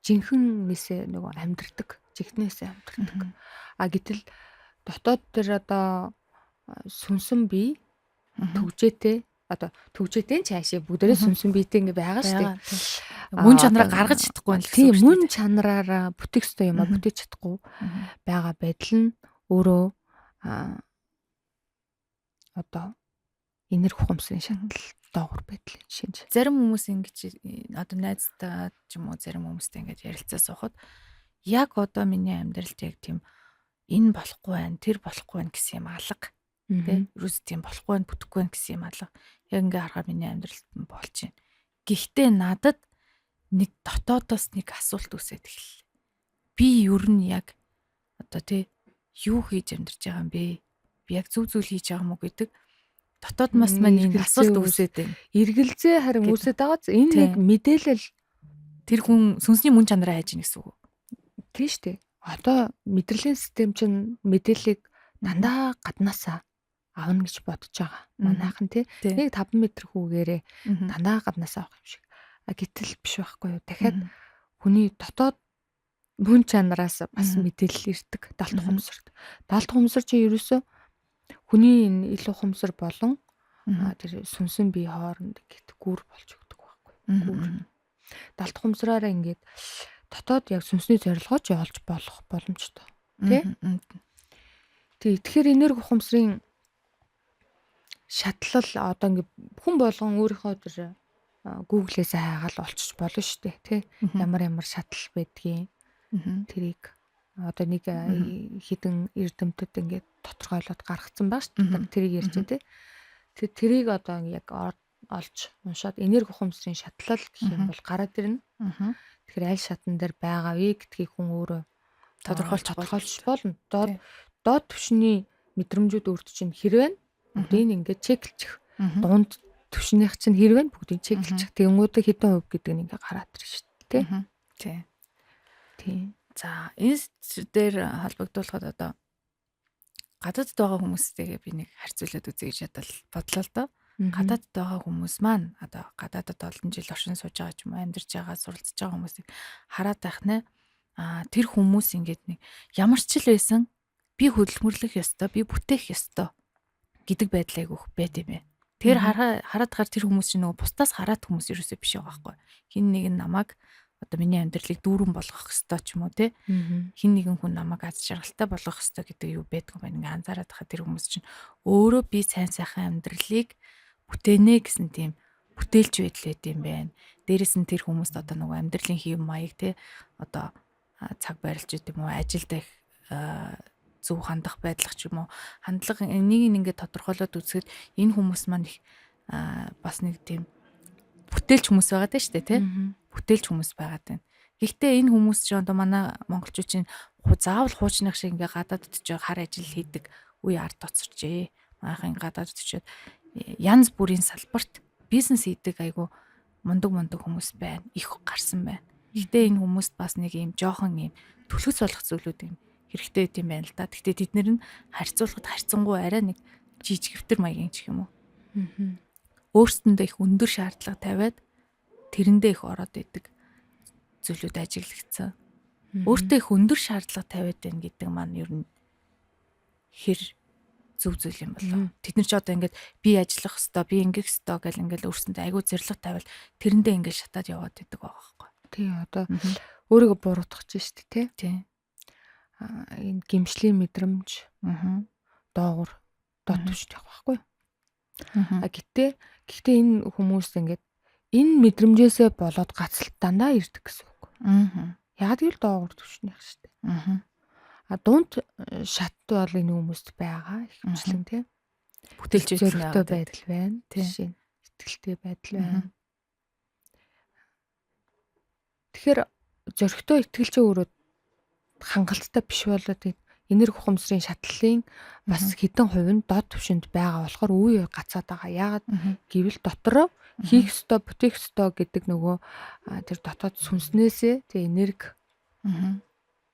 жинхэнээсээ нөгөө амьдрдаг, жигтнээсээ амьдрдаг. Гэтэл дотоод тэр одоо сүнсэн бие төгжээтэй одоо төгжээтэй цаашаа бүгдээрээ сүнсэн биетэй ингээ байгаа шүү дээ. Мөн чанараа гаргаж чадахгүй юм л тийм мөн чанараараа бүтээх ёстой юм а бүтээж чадахгүй байгаа байдал нь өөрөө одоо энерги ухамсарын шатал доогуур байдлын шинж. Зарим хүмүүс ингэж одоо найзтай ч юм уу зарим хүмүүстэй ингэж ярилцаа суухад яг одоо миний амьдралд яг тийм энэ болохгүй байх, тэр болохгүй байх гэсэн юм алга. Тэ? Юус тийм болохгүй байх, бүтэхгүй байх гэсэн юм алга. Яг ингээ харахаар миний амьдралд болж байна. Гэхдээ надад нэг дотоодоос нэг асуулт үсээд эхэллээ. Би ер нь яг одоо тий юу хийж амьдарч байгаа юм бэ? Би яг зөв зүйл хийж байгаа юм уу гэдэг дотоодмаас маань энэ асуулт үсээд байна. Эргэлзээ харин үсээд байгаа. Энэ нэг мэдээлэл тэр хүн сүнсний мөн чанараа хайж ийн гэсэн үг. Тийм шүү дээ. Одоо мэдрэлийн систем чинь мэдээллийг дандаа гаднаасаа авна гэж бодож байгаа. Манайхан тий нэг 5 м хүүгээрээ дандаа гаднаасаа авах юм шиг. Гэтэл биш байхгүй юу. Дахиад хүний дотоод мөн чанараас бас мэдээлэл ирдэг. Далд ухамсарт. Далд ухамсар чинь ерөөсөө хүний энэ ил ухамсар болон тэр сүнсэн бие хооронд гэт гүр болж өгдөг байхгүй юу. Гүр. Далд ухамсараараа ингээд дотоод яг сүнсний зорилгооч явуулж болох боломжтой. Тэ? Тэгэхээр энерги ухамсарын шатлал одоо ингээд хүн болгон өөрийнхөө тэр Google-ээс хайгаал олчих болно шүү дээ, тий? Ямар шатал байдгийг тэрийг одоо нэг хідэн эрдэмтэд ингээд тодорхойлоод гаргацсан баг шүү дээ. Тэрийг ярьж байна, тий? Тэрийг одоо яг олж уншаад энерги ухамсарын шатлал гэх юм бол гараад ирнэ. Тэгэхээр аль шатан дээр байгаа вэ гэдгийг хүн өөрөө тодорхойлж болно. Доод түвшний мэдрэмжүүд өөрт чинь хэрвээ бүгдийг ингээд чеклчих. Дунд түвшнийх чинь хэрвээ бүгдийг чеклчих. Тэнгуудаа хэдэн хувь гэдэг нь ингээд гараад ирж шүү дээ. Тий. За энэ дээр холбогдуулахад одоо гадаадд байгаа хүмүүстэйгээ би нэг харьцуулаад үзье гэж бодлоо л доо. Гадаадд байгаа хүмүүс маань одоо гадаадд олон жил оршин сууж байгаа ч юм уу амьдарч байгаа суралцж байгаа хүмүүсийг хараад байх нэ тэр хүмүүс ингээд нэг ямар ч л байсан би хөдөлмөрлөх ёстой би бүтээх ёстой гэдэг байдлыг өгөх байт юм бэ. Тэр хараад тэр хүмүүс чинь нөгөө бусдаас хараад хүмүүс ерөөсөө биш байгаа байхгүй. Хин нэг нь намайг одоо миний амьдралыг дүүрэн болгох ёстой ч юм уу те. Хин нэгэн хүн намайг аз жаргалтай болгох ёстой гэдэг юу байдг юм байна. Ингээ анзаараад хаа тэр хүмүүс чинь өөрөө би сайн сайхан амьдралыг бүтээнэ гэсэн тийм бүтээлч байдал байт юм байна. Дээрэс нь тэр хүмүүст одоо нөгөө амьдралын хэв маяг те одоо цаг байрлаж идэм үү ажилд их зөв хандах байдлах ч юм уу хандлага энийг ингээд тодорхойлоод үзэхэд энэ хүмүүс маань их бас нэг тийм бүтээлч хүмүүс байгаа даа шүү дээ тий. Бүтээлч хүмүүс байгаад байна. Гэхдээ энэ хүмүүс чинь одоо манай монголчууд чинь заавал хуучных шиг ингээ гадаадд ч хар ажил хийдэг үе ард тоцорчээ. Манайхан гадаадд очиод янз бүрийн салбарт бизнес хийдэг айгу мундаг хүмүүс байна. Их гарсан байна. Гэхдээ энэ хүмүүст бас нэг юм жоохон юм төлөвс болох зүйлүүд юм хэрэгтэй гэдэм байна л да. Гэхдээ тэд нэр нь харьцуулахад харьцангуй арай нэг жижигвтер маягийн ч юм уу. Өөрсдөндөө их өндөр шаардлага тавиад тэрэндээ их ороод идэг зүйлүүд ажиглагдсан. Өөртөө их өндөр шаардлага тавиад байна гэдэг маань ер нь хэр зөв зүйл юм болоо. Тэд нар ч одоо ингээд би ажиллах хэвээр, би ингэх хэвээр гэл ингээд өөрсөндөө айгүй зэрлэг тавил тэрэндээ ингээд шатаад яваад идэг байгаа байхгүй. Тий одоо өөрийгөө буруутгах гэж штэ тий. Тий. Энэ гимшлийн мэдрэмж доогуур дот төвштэй байхгүй. Гэхдээ энэ хүмүүс ингээд энэ мэдрэмжээсээ болоод гацалт дандаа ирдэг гэсэн үг. Яг л доогуур төвшнийх штэ. Дунд шат бол энэ хүмүүст байгаа ихэмжлэн тий. Бүтээлч зөрөгтэй байдал байна. Жишээ нь итгэлтэй байдал байна. Тэгэхээр зөрөгтэй итгэлч өөрөө хангалттай биш болоод энерги ухамсарын шатлалын бас хэдэн хувь нь доод түвшинд байгаа болохоор үе гацаад байгаа. Яагаад гэвэл дотроо хийх ёстой, бүтээх ёстой гэдэг нөгөө тэр дотоод сүнснээсээ тэр энерги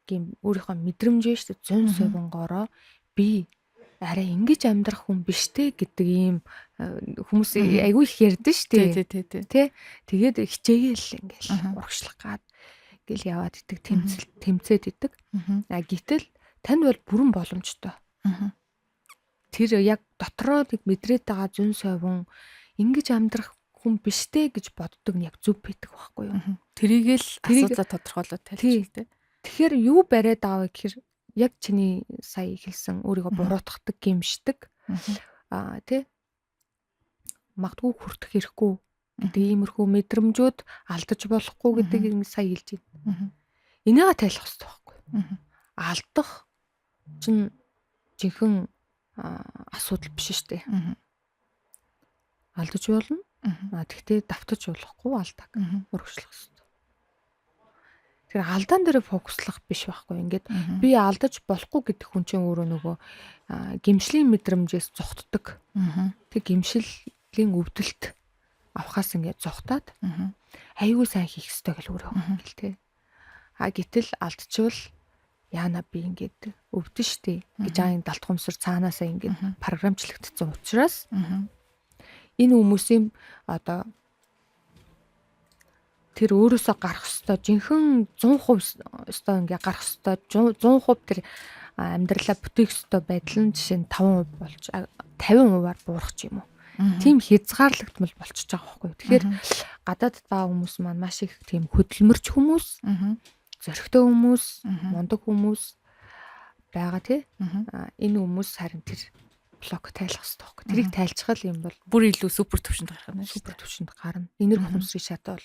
гэм өөрийнхөө мэдрэмж шүү дээ 100%-оор би арай ингэж амьдрах хүн биш те гэдэг ийм хүмүүс айгүй их ярьдэн шүү дээ. Тэ. Тэгээд хичээгээл ингээл урагшлах гад гэл яваад идэг тэмцээд идэг. Гэтэл танд бол бүрэн боломжтой. Тэр яг дотроо нэг мэдрээд байгаа 100% ингэж амьдрах хүн биш те гэж боддог нь яг зөв байдаг байхгүй юу? Тэрийг л асуудлаа тодорхойлоод тайлбарлаа. Тэгэхээр юу бариад байгаа вэ гэхээр яг чиний сая хэлсэн өөрийгөө буруутгадаг, гэмшдэг тий магадгүй хүртэх хэрэггүй гэдэг иймэрхүү мэдрэмжүүд алдаж болохгүй гэдэг сая хэлж байна. Энийгээ тайлах хэрэгтэй байхгүй. Алдах чинь жинхэнэ асуудал биш шүү дээ. Алдаж болно. Тэгтээ давтаж болохгүй алдаг. Урагшлах хэрэгтэй. Тэгэхээр алдаан дээр фокуслах биш байхгүй. Ингээд би алдаж болохгүй гэдэг хүн чинь өөрөө нөгөө гэмшлийн мэдрэмжээс зогтдог. Тэг гэмшлийн өвдөлт авахаас ингээд зогтаад аюул сайн хийх ёстой гэж өөрөө гэл тээ. Гэтэл алдчихвал яана би ингээд өвдөн штэ гэж аан далтхумсар цаанаасаа ингээд програмчлагдсан учраас энэ хүмүүсийн одоо тэр өөрөөсөө гарах ёстой жинхэнэ 100% ёстой ингээ гарах ёстой 100% тэр амьдралаа бүтээх ёстой байдал нь жишээ нь 5% болж 50%-аар буурах ч юм уу. Тийм хязгаарлагдмал болчихж байгаа байхгүй. Тэгэхээр гадаадд байгаа хүмүүс маань маш их тийм хөдөлмөрч хүмүүс, зөрөгтэй хүмүүс, мундаг хүмүүс байгаа тий. Энэ хүмүүс харин тэр блок тайлах хэрэгтэй байхгүй. Тэрийг тайлцгал юм бол бүр илүү супер төвшөнд гарах нь шүү. Супер төвшөнд гарна. Энерги ухамсарын шат бол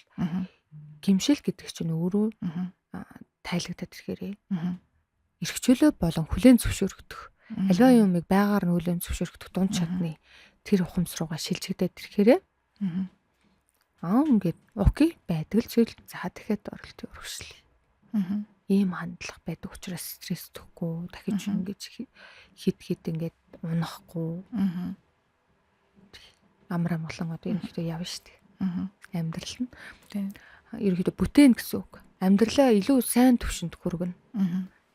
гимшил гэдэг чинь өөрөө тайлагдаад ирэхээрээ эрхчлөө болон хүлээн зөвшөөрөгдөх альва юмыг байгаар нь хүлээн зөвшөөрөгдөх дунд чадны тэр ухамс руугаа шилжигдээд ирэхээрээ ингээд окей байдаг л зүйл за дахиад оролтын өргөжлөе. Ийм хандлага байдаг учраас стресстөхгүй дахиж ингэж хид ингээд унахгүй амар амгалан одоо ерөнхийдөө явна шүү дээ. Амьдрал нь ерөнхийдөө бүтээн гэсэн үг. Амьдралаа илүү сайн төвшөнд хүргэнэ.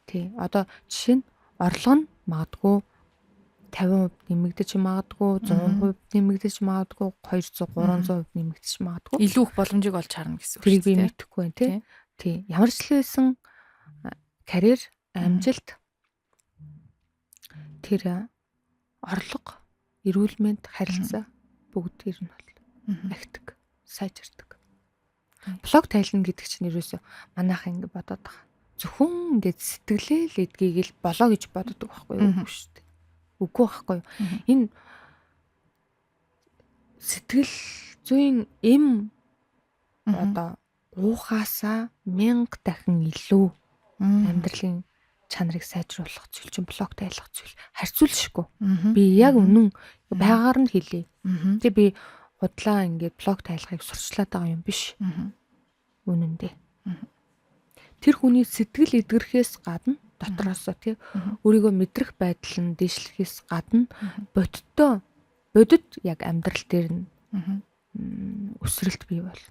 Тий. Одоо жишээ нь орлого нь магадгүй 50% нэмэгдэж магадгүй 100% нэмэгдэж магадгүй 200 300% нэмэгдэж магадгүй. Илүү их боломжийг олж харна гэсэн үг. Тэрийг би мэдэхгүй байна тий. Тий. Ямар ч л байсан карьер, амжилт тэр орлого, эрүүл мэнд, харилцаа бүгд ер нь бол ахдаг, сайжирдаг. Блог тайлна гэдэг чинь ерөөсөө манайх ингэ бодоод байгаа. Зөвхөн ингэ сэтгэлээ л эдгийг л болоо гэж боддог байхгүй юу? Үгүй шүү дээ. Үгүй байхгүй юу? Энэ сэтгэл зүйн эм одоо уухаасаа 1000 дахин илүү амьдралын чанарыг сайжруулах зүйл чинь блог тайлах зүйл. Харьцуулшгүй. Би яг үнэн байгаар нь хэлье. Тэ би худлаа ингээд блог тайлахыг сурчлаад байгаа юм биш. Үнэндээ. Тэр хүний сэтгэл эдгэрхээс гадна дотроосоо тий өөрийгөө мэдрэх байдал нь дэвшлэхээс гадна бодит яг амьдрал дээр нь өсрэлт бий бол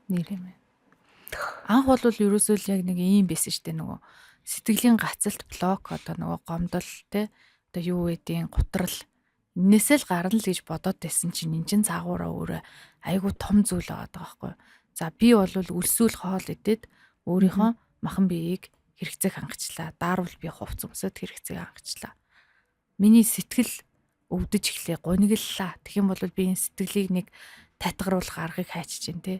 нэр юм. Анх бол ерөөсөө л яг нэг юм байсан шүү дээ нөгөө сэтгэлийн гацалт блок одоо нөгөө гомдол те одоо юу гэдгийг гутрал энээсээ л гарна л гэж бодоод байсан чинь энэ чин цаагаараа өөрөө айгу том зүйл байгаа байхгүй. За би бол өлсөөл хоол идээд өөрийнхөө махан биеийг хэрэгцээг хангацлаа. Даарвал би хувц өмсөд хэрэгцээг хангацлаа. миний сэтгэл өвдөж эхлэе, гунигллаа. Тэгэх юм бол би энэ сэтгэлийг нэг татгаруулах аргыг хайчиж байна те.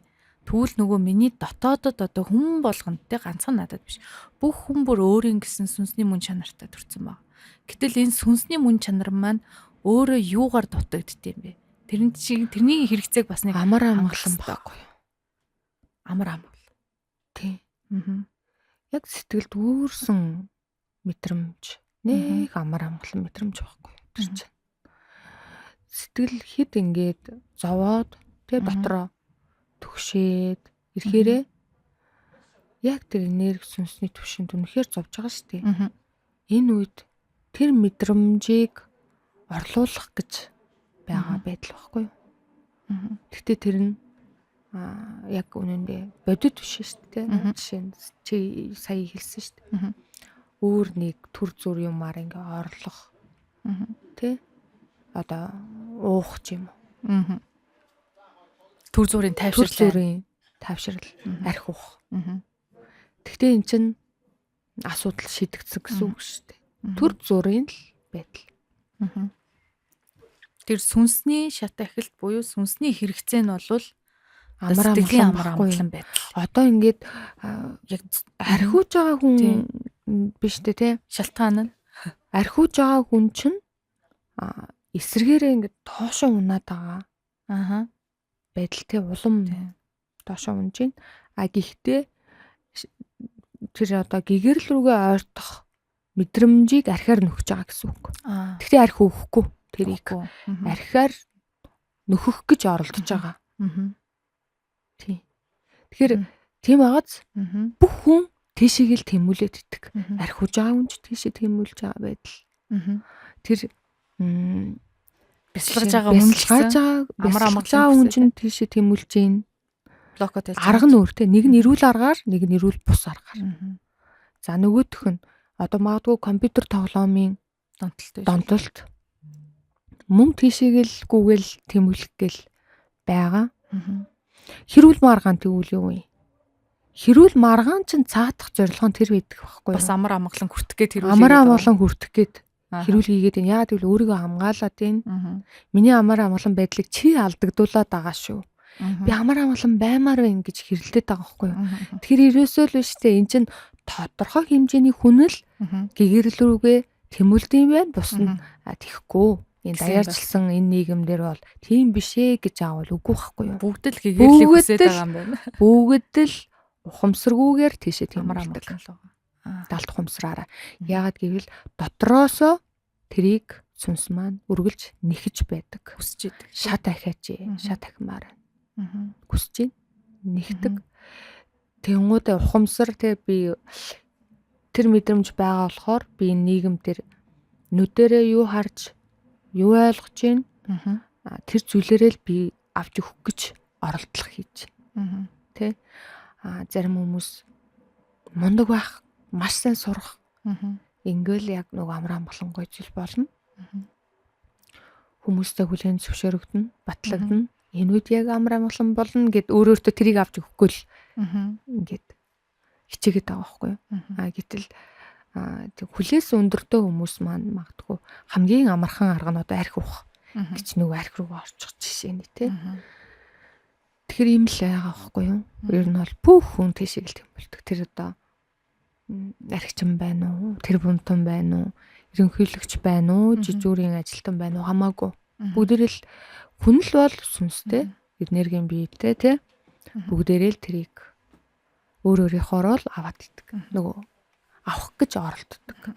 Тэгвэл нөгөө миний дотоодод одоо хүн болгонд те ганцхан надад биш. Бүх хүн бүр өөрийн гэсэн сүнсний мөн чанартай төрсэн баг. Гэтэл энэ сүнсний мөн чанар маань өөрөө юугаар дутагддсан юм бэ? Тэрний хэрэгцээг бас нэг амар амгалан байхгүй юу? Амар амгал. Тий. Аа. Яг сэтгэлд үүрсэн мэдрэмж. Нэг амар амгалан мэдрэмж байхгүй юу? Тэр чинь. Сэтгэл хэд ингээд зовоод тэгээ дотроо түгшээд ирэхээрээ яг тэр энерги сүнсний түвшинд үнэхээр зовж байгаа шүү дээ. Энэ үед тэр мэдрэмжийг орлуулах гэж байгаа байдал байхгүй юу? Гэхдээ тэр нь яг үнэндээ бодит биш шүү дээ. Жишээ нь чи сая хэлсэн шүү дээ. Өөр нэг төр зүр юмар ингээ орлох. Тэ? Одоо уух юм уу? Төр зүрийн тайвшрал, арх уух. Гэхдээ эн чинь асуудал шийдэгдсэн гэсэн үг шүү дээ. Төр зүрийн л байдал. Тэр сүнсний шат ахилт буюу сүнсний хэрэгцээ нь бол амар амгалан байдал. Одоо ингээд яг архиуж байгаа хүн биш дээ тий. Шалтгаан нь архиуж байгаа хүн чинь эсрэгээрээ ингээд тоошоо унаад байгаа. Байдал тий улам тоошоо унж байна. Гэхдээ тэр одоо гэгэрэл рүүгээ ойртох мэдрэмжийг архиар нөхөж байгаа гэсэн үг. Гэхдээ архи өгөхгүй тэрийг. Архиар нөхөх гэж оролдож байгаа. Тий. Тэгэхээр тийм байгааз бүх хүн тийшээ л тэмүүлээд идэх. Архиуж байгаа хүн ч тийшээ тэмүүлж байгаа байдал. Тэр бясалгаж байгаа хүн ч амар амгалан хүн чинь тийшээ тэмүүлж гин. Блокод хэлж арга нь өөртэй. Нэг нь эрүүл аргаар, нэг нь эрүүл бус аргаар. За нөгөөх нь одоо магадгүй компьютер тоглоомын донтолт мөн тийшээгэлгүйгээл тэмүүлэх гээл байгаа. Хэрүүл маргаан тэгвэл юу вэ? Хэрүүл маргаан чинь цаадах зорилго нь тэр байдаг байхгүй юу? Бас амар амгалан хүртэх гээд хэрүүл амар амгалан хүртэх гээд хэрүүл хийгээд байна. Яагаад гэвэл өөрийгөө хамгаалаад байна. Миний амар амгалан байдлыг чи алдагдуулаад байгаа шүү. Би амар амгалан баймаар байна гэж хэрэлдээд байгаа байхгүй юу? Тэгэхээр ерөөсөө л биш те эн чинь тодорхой хэмжээний хүнэл гэгэрэл рүүгээ тэмүүлдэг юм байна. Бус нь тэхгүй. Энэ даяарчилсан энэ нийгэмдэр бол тийм биш ээ гэж аавал үгүй байхгүй юу? Бүгд л гэгэрлийг хүсэж байгаа юм байна. Бүгд л ухамсаргүйгээр тийшээ амар тэмүүлдэг. Далд ухамсараараа. Яагаад гэвэл дотроосоо тэрийг сүнс маань үргэлж нэхэж байдаг. Хүсэж идэг. Шат ахиач, шат ахимаар. Хүсэж ин нэхдэг. Тэнгуудаа ухамсар те би тэр мэдрэмж байгаа болохоор би энэ нийгэм дээр нүдэрээ юу харж юу ойлгож гин тэр зүйлээрээ л би авч өгөх гэж оролдлого хийж. Тэ? Зарим хүмүүс мундаг байх, маш сайн сурах. Ингээл яг нөгөө амар амгалан гоё зүйл болно. Хүмүүстэй хүлээн зөвшөөрөгдөн, батлагдана. Энэ үед яг амар амгалан болно гэд өөрөөртөө тэрийг авч өгөхгүй л ингээд хичээгээд байгаа байхгүй юу? Гэтэл хүлээс өндөртэй хүмүүс маань магадгүй хамгийн амархан арга нь одоо архи уух гэж нөгөө архи руу орчих жишээ нь тий. Тэгэхээр ийм л байгаа байхгүй юу? Ер нь бол бүх хүн тийшээ л тэмүүлдэг. Тэр одоо архичин байна уу? Тэр бунтан байна уу? Ерөнхийлөгч байна уу? Жижүүрийн ажилтан байна уу? Хамаагүй. Бүгдээрээ л хүн л бол сүнстэй, энергийн биетэй тий. Бүгдээрээ л тэрийг өөр өөрийнхоороо л аваад идэг. Нөгөө авах гэж оролддог.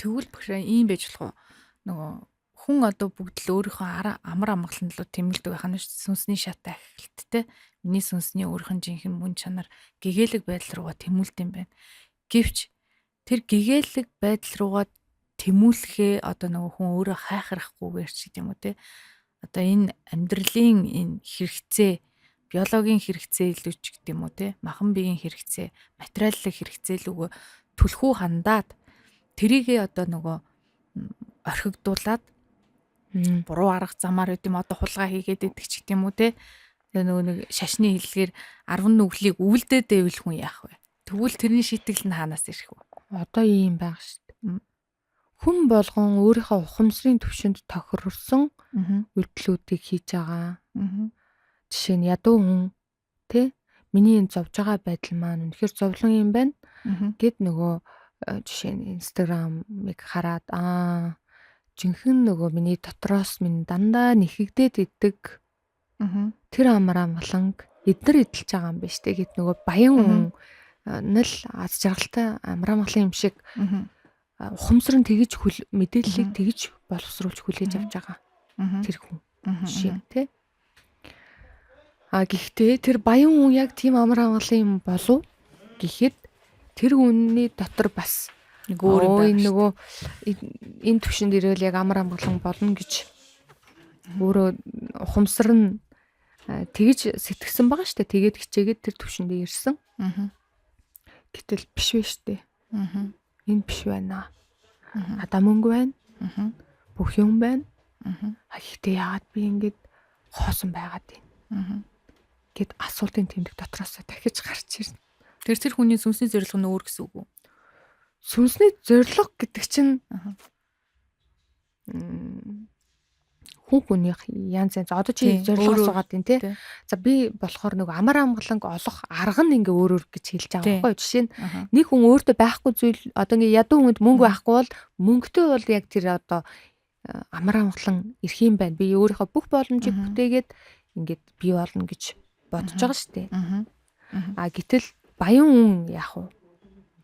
Тэгвэл бөхрөө ийм байж болох уу? Нөгөө хүн одоо бүгд л өөрийнхөө амар амгалан руу тэмүүлдэг байх нь сүнсний шат ахилттэй. Миний сүнсний өөрийнх нь жинхэнэ мөн чанар гэгээлэг байдал руугаа тэмүүлдэм байна. Гэвч тэр гэгээлэг байдал руугаа тэмүүлэхээ одоо нөгөө хүн өөрөө хайхрахгүйгээр ч гэдэм үү те. Одоо энэ амьдралын энэ хэрэгцээ, биологийн хэрэгцээ илүү ч гэдэм үү те. Махан биеийн хэрэгцээ, материаллык хэрэгцээ лүгөө түлхүү хандаад тэрийгээ одоо нөгөө орхигдуулаад буруу арга замаар үдэм одоо хулгай хийгээд идэх ч гэдэм үү те. Тэгээ нөгөө нэг шашны хэллэгээр 10 нүглийг үлдээд байвал хүн яах вэ? Тэгвэл тэрний шийтгэл нь хаанаас ирэх вэ? Одоо ийм байгаа шүү дээ. хүн болгон өөрийнхөө ухамсарын түвшинд тохирсон үйлдэлүүдийг хийж байгаа. Жишээ нь ядуу хүн тий миний энэ зовж байгаа байдал маань үнэхээр зовлон юм байна гэд нөгөө жишээ нь Instagram-ыг хараад жинхэнэ нөгөө миний дотроос минь дандаа нэхэгдээд идэг тэр амар амгаланг эднэр эдэлж байгаа юм биш үү гэд нөгөө баян хүн нэл аз жаргалтай амар амгалан юм шиг ухамсар нь тэгж мэдээллийг тэгж боловсруулж хүлээж авч байгаа тэр хүн жишээ тий. Гэхдээ тэр баян хүн яг тийм амар амгалан юм болов гэхэд тэр хүний дотор бас нөгөө энэ төвшөнд ирвэл яг амар амгалан болно гэж өөрөө ухамсар нь тэгж сэтгсэн байгаа шүү дээ. Тэгээд хичээгээд тэр төвшөнд ирсэн. Гэтэл биш вэ шүү дээ. Энэ биш байна. Надаа мөнгө байна. Бүх юм байна. Гэхдээ яагаад би ингэж хоосон байгаад байна. Гэт асуултын тэмдэг дотроос дахиж гарч ирнэ. Тэр хүний сүнсний зорилго нь өөр гэсэн үг үү? Сүнсний зорилго гэдэг чинь хүүхнийх янз янз одоо чи зорилго асуугаад байна тий. За би болохоор нөгөө амар амгаланг олох арга нь ингээ өөр өөр гэж хэлж байгаа байхгүй юу. Жишээ нь нэг хүн өөртөө байхгүй зүйл одоо ингээ ядуу хүнд мөнгө байхгүй бол мөнгөтэй бол яг тэр одоо амар амгалан ирэх юм байна. Би өөрийнхөө бүх боломжийг бүтээгээд ингээд бий болно гэж бодож байгаа шүү дээ. Гэтэл баян хүн яах вэ?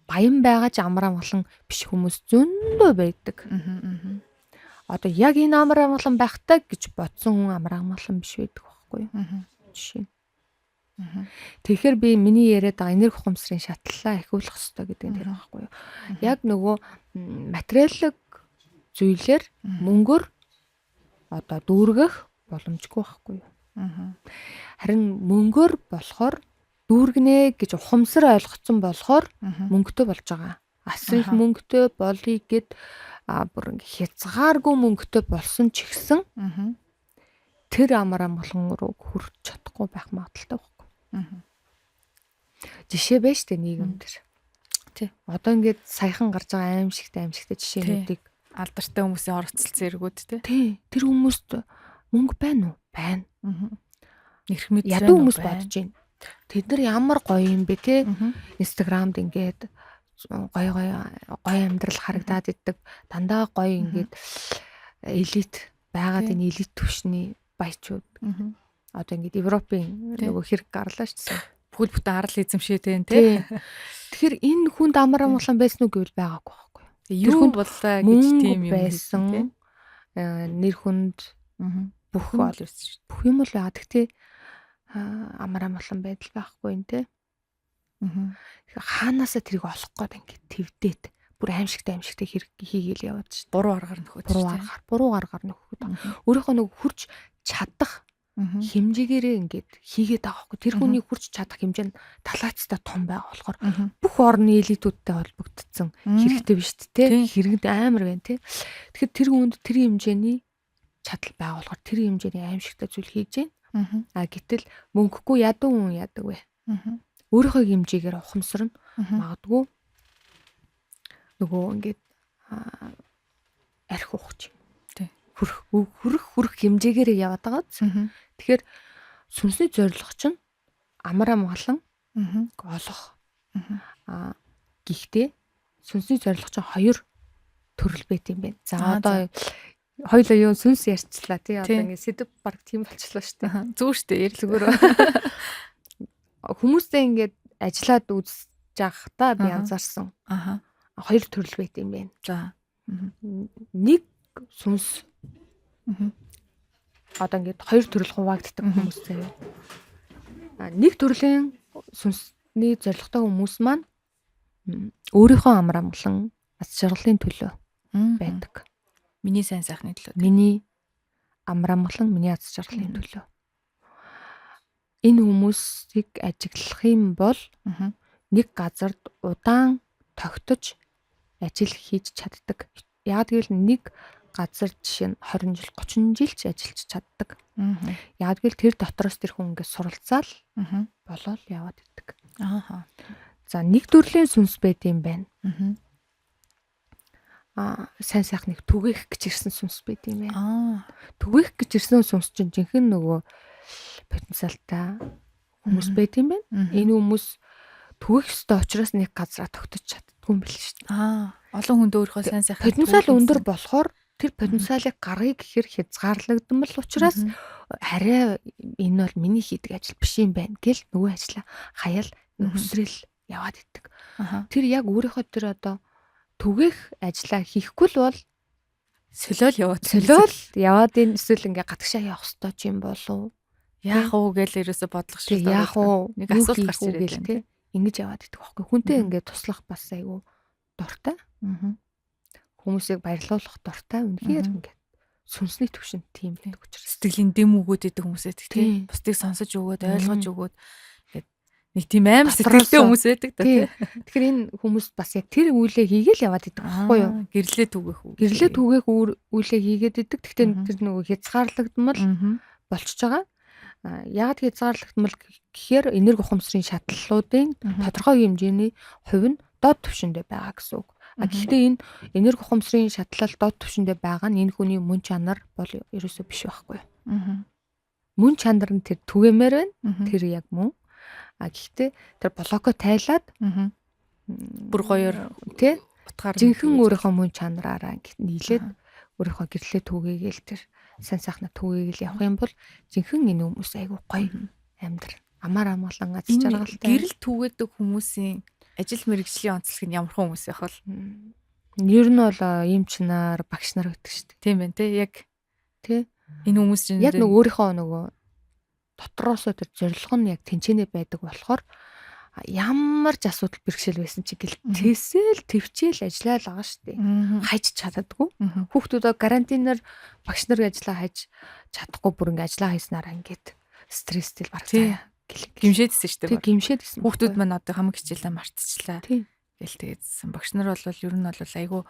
Баян байгаа ч амар амгалан биш хүмүүс зөндөө байдаг. Одоо яг энэ амар амгалан байхтай гэж бодсон хүн амар амгалан биш байдаг байхгүй юу? Жишээ. Тэгэхээр би миний яриад байгаа энерги ухамсарын шатлалаа ахиулах хэрэгтэй гэдэг нь тэр байхгүй юу? Яг нөгөө материалын зүйлээр мөнгөөр одоо дүүргэх боломжгүй байхгүй юу? Харин мөнгөөр болохоор дүүргэнэ гэж ухамсар ойлгоцсон болохоор мөнгөтэй болж байгаа. Асрах мөнгөтэй болъё гэд бүр хязгааргүй мөнгөтэй болсон ч гэсэн тэр амар амгалан руу хүрч чадахгүй байх магадaltaй байхгүй. Жишээ байж тээ нийгэм тэр. Тий. Одоо ингээд саяхан гарч байгаа аимшигтай жишээнүүдийг алдартай хүмүүсийн оролцол зэрэгүүд тий. Тэр хүмүүст мөнгө байна уу? Байна. Нэрх мэд ядуу хүмүүс бодож байна. Тэд нар ямар гоё юм бэ те. Инстаграмд ингээд гоё амьдрал харагдаад иддэг. Дандаа гоё ингээд элит байгаад энэ элит түвшний баячууд. Одоо ингээд Европын нөгөө хэрэг гарлаа шүү дээ. Бүхэл бүтэн арал эзэмшээтэй те. Тэгэхээр энэ хүнд амар амгалан байсан уу гэвэл байгаагүй байхгүй. Юу боллаа гэж тийм юм байсан. Нэр хүнд бүх юм л байгаа. Гэхдээ амар амгалан байдал байхгүй юм те. Хаанаасаа тэрийг олох гээд ингээд твдээд бүр аимшигтай хэрэг хийгээл яваад шүү. Буруу аргаар нөхөд шүү. Буруу аргаар нөхөд. Өөрийнхөө нэг хүрч чадах хэмжээгээрээ ингээд хийгээд байгаа байхгүй. Тэр хүний хүрч чадах хэмжээ нь талаацтай том байгаа болохоор бүх орны элитүүдтэй холбогдсон хэрэгтэй биш үү те. Хэрэгд амар байна те. Тэгэхээр тэр хүнд тэр хэмжээний чадал байгаа болохоор тэр хэмжээний аимшигтай зүйл хийж байна. Гэтэл мөнгөгүй ядуу хүн яадаг вэ? Өөрийнхөө хэмжээгээр ухамсарна. Магадгүй нөгөө ингээд арх ухчих. Хүрх хэмжээгээр яваад байгаа. Тэгэхээр сүнсний зорилго чинь амар амгалан олох. Гэхдээ сүнсний зорилго чинь хоёр төрөл байт юм байна. За одоо хоёулаа юу сүнс ярьчлаа тий. Одоо ингээд сэдв баг тийм болчихлоо шүү дээ. Зүг шүү дээ ярилцгаар. Хүмүүстэй ингээд ажиллаад үзэж байхдаа би анзаарсан. Хоёр төрөл байт юм байна. За. Нэг сүнс одоо ингээд хоёр төрөл хуваагддаг хүмүүстэй. Нэг төрлийн сүнсний зорилготой хүмүүс маань өөрийнхөө амар амгалан аз жаргалын төлөө байдаг. Миний сайн сайхны төлөө. Миний амар амгалан миний аз жаргалын төлөө. Энэ хүмүүсийг ажиглах юм бол нэг газарт удаан тогтож ажил хийж чаддаг. Яг гэвэл нэг газар жишээ нь 20 жил 30 жил ч ажиллаж чаддаг. Яг гэвэл тэр дотроос тэр хүн ингээд суралцаал болол яваад идэг. За нэг төрлийн сүнс байт юм байна. сайн сайхныг түгээх гэж ирсэн сүнс байд юм байна. Түгээх гэж ирсэн сүнс чинь жинхэнэ нөгөө потенциалтай хүмүүс байд юм байна. Энэ хүмүүс түгээх ёстой учраас нэг газараа тогтож чаддгүй юм биш шүү дээ. Олон хүнд өөрийнхөө сайн сайхан потенциал өндөр болохоор тэр потенциалыг гаргая гэхээр хязгаарлагдсан бол учраас арай энэ бол миний хийдэг ажил биш юм байна гэл нөгөө ажлаа хаяал өсрөл яваад иддэг. Тэр яг өөрийнхөө тэр одоо түгээх ажлаа хийхгүй л бол солиол яваад энэ эсвэл ингээ гадагшаа явах ёстой ч юм болов. Яах уу гээл ерөөсө бодлого шүү дээ. Яах уу нэг асуулт гарч ирээд байна. Ингэж яваад идэх байхгүй. Хүнтэй ингээ туслах бас айгүй дуртай. Хүмүүсийг баярлуулах дуртай. Үнэхээр ингээд сүнсний төвшөнд тийм байдаг учраас сэтгэлийн дэм өгөөд идэг хүмүүсээ тийм бусдыг сонсож өгөөд ойлгож өгөөд ингээд нэг тийм амар сэтгэлтэй хүмүүс байдаг да тийм. Тэгэхээр энэ хүмүүс бас яг тэр үйлээ хийгээл яваад идэг байхгүй юу? Гэрлээ түгээх үйлээ хийгээд идэг. Гэхдээ тэр нөгөө хязгаарлагдмал болчихж байгаа. Яг хязгаарлагдмал гэхээр энерги ухамсарын шатлалуудын тодорхой хэмжээний хувь нь доод түвшиндээ байгаа гэсэн үг. Гэхдээ энэ энерги ухамсарын шатлал доод түвшиндээ байгаа нь энэ хүний мөн чанар бол ерөөсөө биш байхгүй. Мөн чанар нь тэр түгээмээр байна. Тэр яг мөн. Гэхдээ тэр блоко тайлаад бүр гоёор тий утгаар жинхэнэ өөрийнхөө мөн чанараараа ингэ нийлээд өөрийнхөө гэрлээ түгээгээл тэр сайн сайхна түгээгээл явах юм бол жинхэнэ энэ хүмүүс айгүй гоё амьдрал амар амгалан аз жаргалтай. Гэрэл түгээдэг хүмүүсийн ажил мэргэжлийн онцлог нь ямар хүмүүс байх вэ? Ер нь бол эмч нар, багш нар гэдэг шүү дээ. Тийм байна те яг тий энэ хүмүүс чинь яг нэг өөрийнхөө нөгөө дотроосоо тэр зорилго нь яг тэнцэнэ байдаг болохоор ямар ч асуудал бэрхшээл байсан чи гэл тэсэл төвчээл ажиллаа л байгаа шүү дээ. Хайж чаддаггүй. Хүүхдүүдөө карантинаар багш нар ажиллаа хайж чадахгүй бүр ингэ ажиллаа хийснээр ингээд стресстэй баг гимшээдсэн шүү дээ. Гимшээдсэн. Хүүхдүүд маань одоо хамаг хичээлээ мартчихлаа. Гэл тэгээдсэн. Багш нар бол ер нь бол айгүй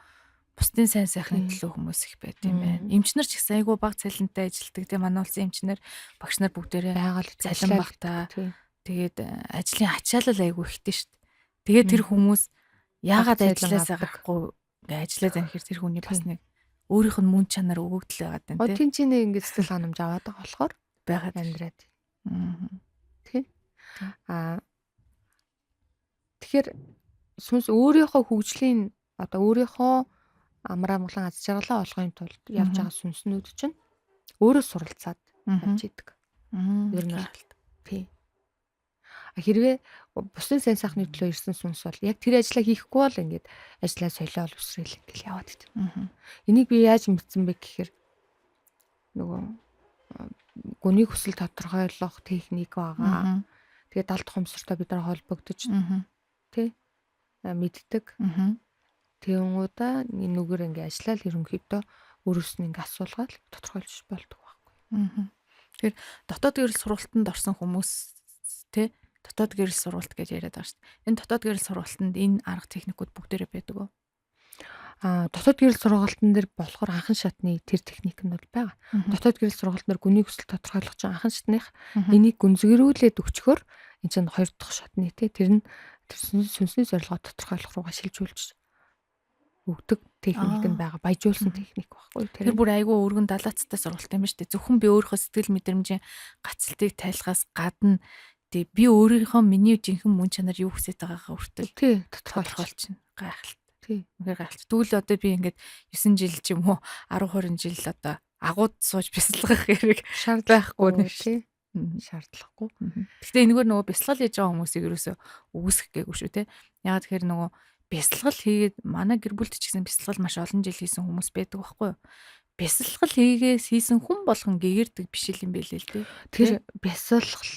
бусдын сайн сайхны төлөө хүмүүс их байт юм байна. Эмч нар ч гэсэн айгүй бага цалинтай ажилтдаг. Тэгээ манай улсын эмч нар багш нар бүгдээрээ байгаль цалин багтаа. Тэгээд ажлын ачаалал айгүй ихтэй шүү дээ. Тэгээд тэр хүмүүс яагаад ажилласаа гарахгүй ингээ ажиллаад байна гэхээр тэр хүний бас нэг өөрийнх нь мөн чанар өгөгдөл байгаад байна тийм. Тийм ч нэг ингээ сэтгэл ханамж аваад байгаа болохоор байгаад амьдраад. Тийм. Тэгэхээр сүнс өөрийнхөө хөгжлийн одоо өөрийнхөө амар амгалан аз жаргалаа олохын тулд явж байгаа сүнснүүд чинь өөрөө суралцаад явж идэг. Ер нь тийм. Хэрвээ бусдын сайн сайхны төлөө ирсэн сүнс бол яг тэр ажлаа хийхгүй бол ингээд ажлаа солиол үсрээл ингээл яваад идэв. Энийг би яаж мэдсэн бэ гэхээр нөгөө гүнийг хүсэл тодорхойлох техник байгаа. Тэгээд далд хумсартай бид нар холбогдож тий мэддэг. Тэнгуудаа энэ нүгээр ингээ ажиллаад ерөнхийдөө өөрөөс нь ингээ асуулгаад тодорхойлж болдог байхгүй. Тэгэхээр дотоод гэрэл сургалтанд орсон хүмүүс тий дотоод гэрэл сургалт гэж яриад байгаа шүү дээ. Энэ дотоод гэрэл сургалтанд энэ арга техникүүд бүгдээрээ байдаг уу? Дотоод гэрэл сургалтын дээр болохоор анхан шатны тэр техник нь бол байгаа. Дотоод гэрэл сургалт нар гүнийг хүсэл тодорхойлох чинь анхан шатных энийг гүнзгийрүүлээд өчгөр энэ чинь хоёр дахь шатны тий тэр нь тэр сүнсний зорилгоо тодорхойлох руугаа шилжүүлж өгдөг техник нь байгаа. Баяжуулсан техник байхгүй. Тэр бүр айгүй өргөн далаацтай сургалт юм шүү дээ. Зөвхөн би өөрийнхөө сэтгэл мэдрэмжийн гацалтыг тайлахаас гадна би өөрийнхөө миний жинхэнэ мөн чанар юу хүсэж байгаагаа хүртэл тодорхойлчихно. Гайхалтай. Тийм. Үнээр гайхалтай. Тэгвэл одоо би ингээд 9 жил ч юм уу 10 20 жил одоо агууд сууж бясалгах хэрэг шаардлагагүй нэг тий. Шаардлагагүй. Гэхдээ энэгээр нөгөө бясалгал хийж байгаа хүмүүсийг ерөөсөө үгүйсэх гээгүй шүү те. Ягаад тэгэхээр нөгөө бясалгал хийгээд манай гэр бүлд ч гэсэн бясалгал маш олон жил хийсэн хүмүүс байдаг байхгүй юу? Бясалгал хийсэн хүн болгон гэгэрдэг биш юм байлээ л дээ. Тэр бясалгал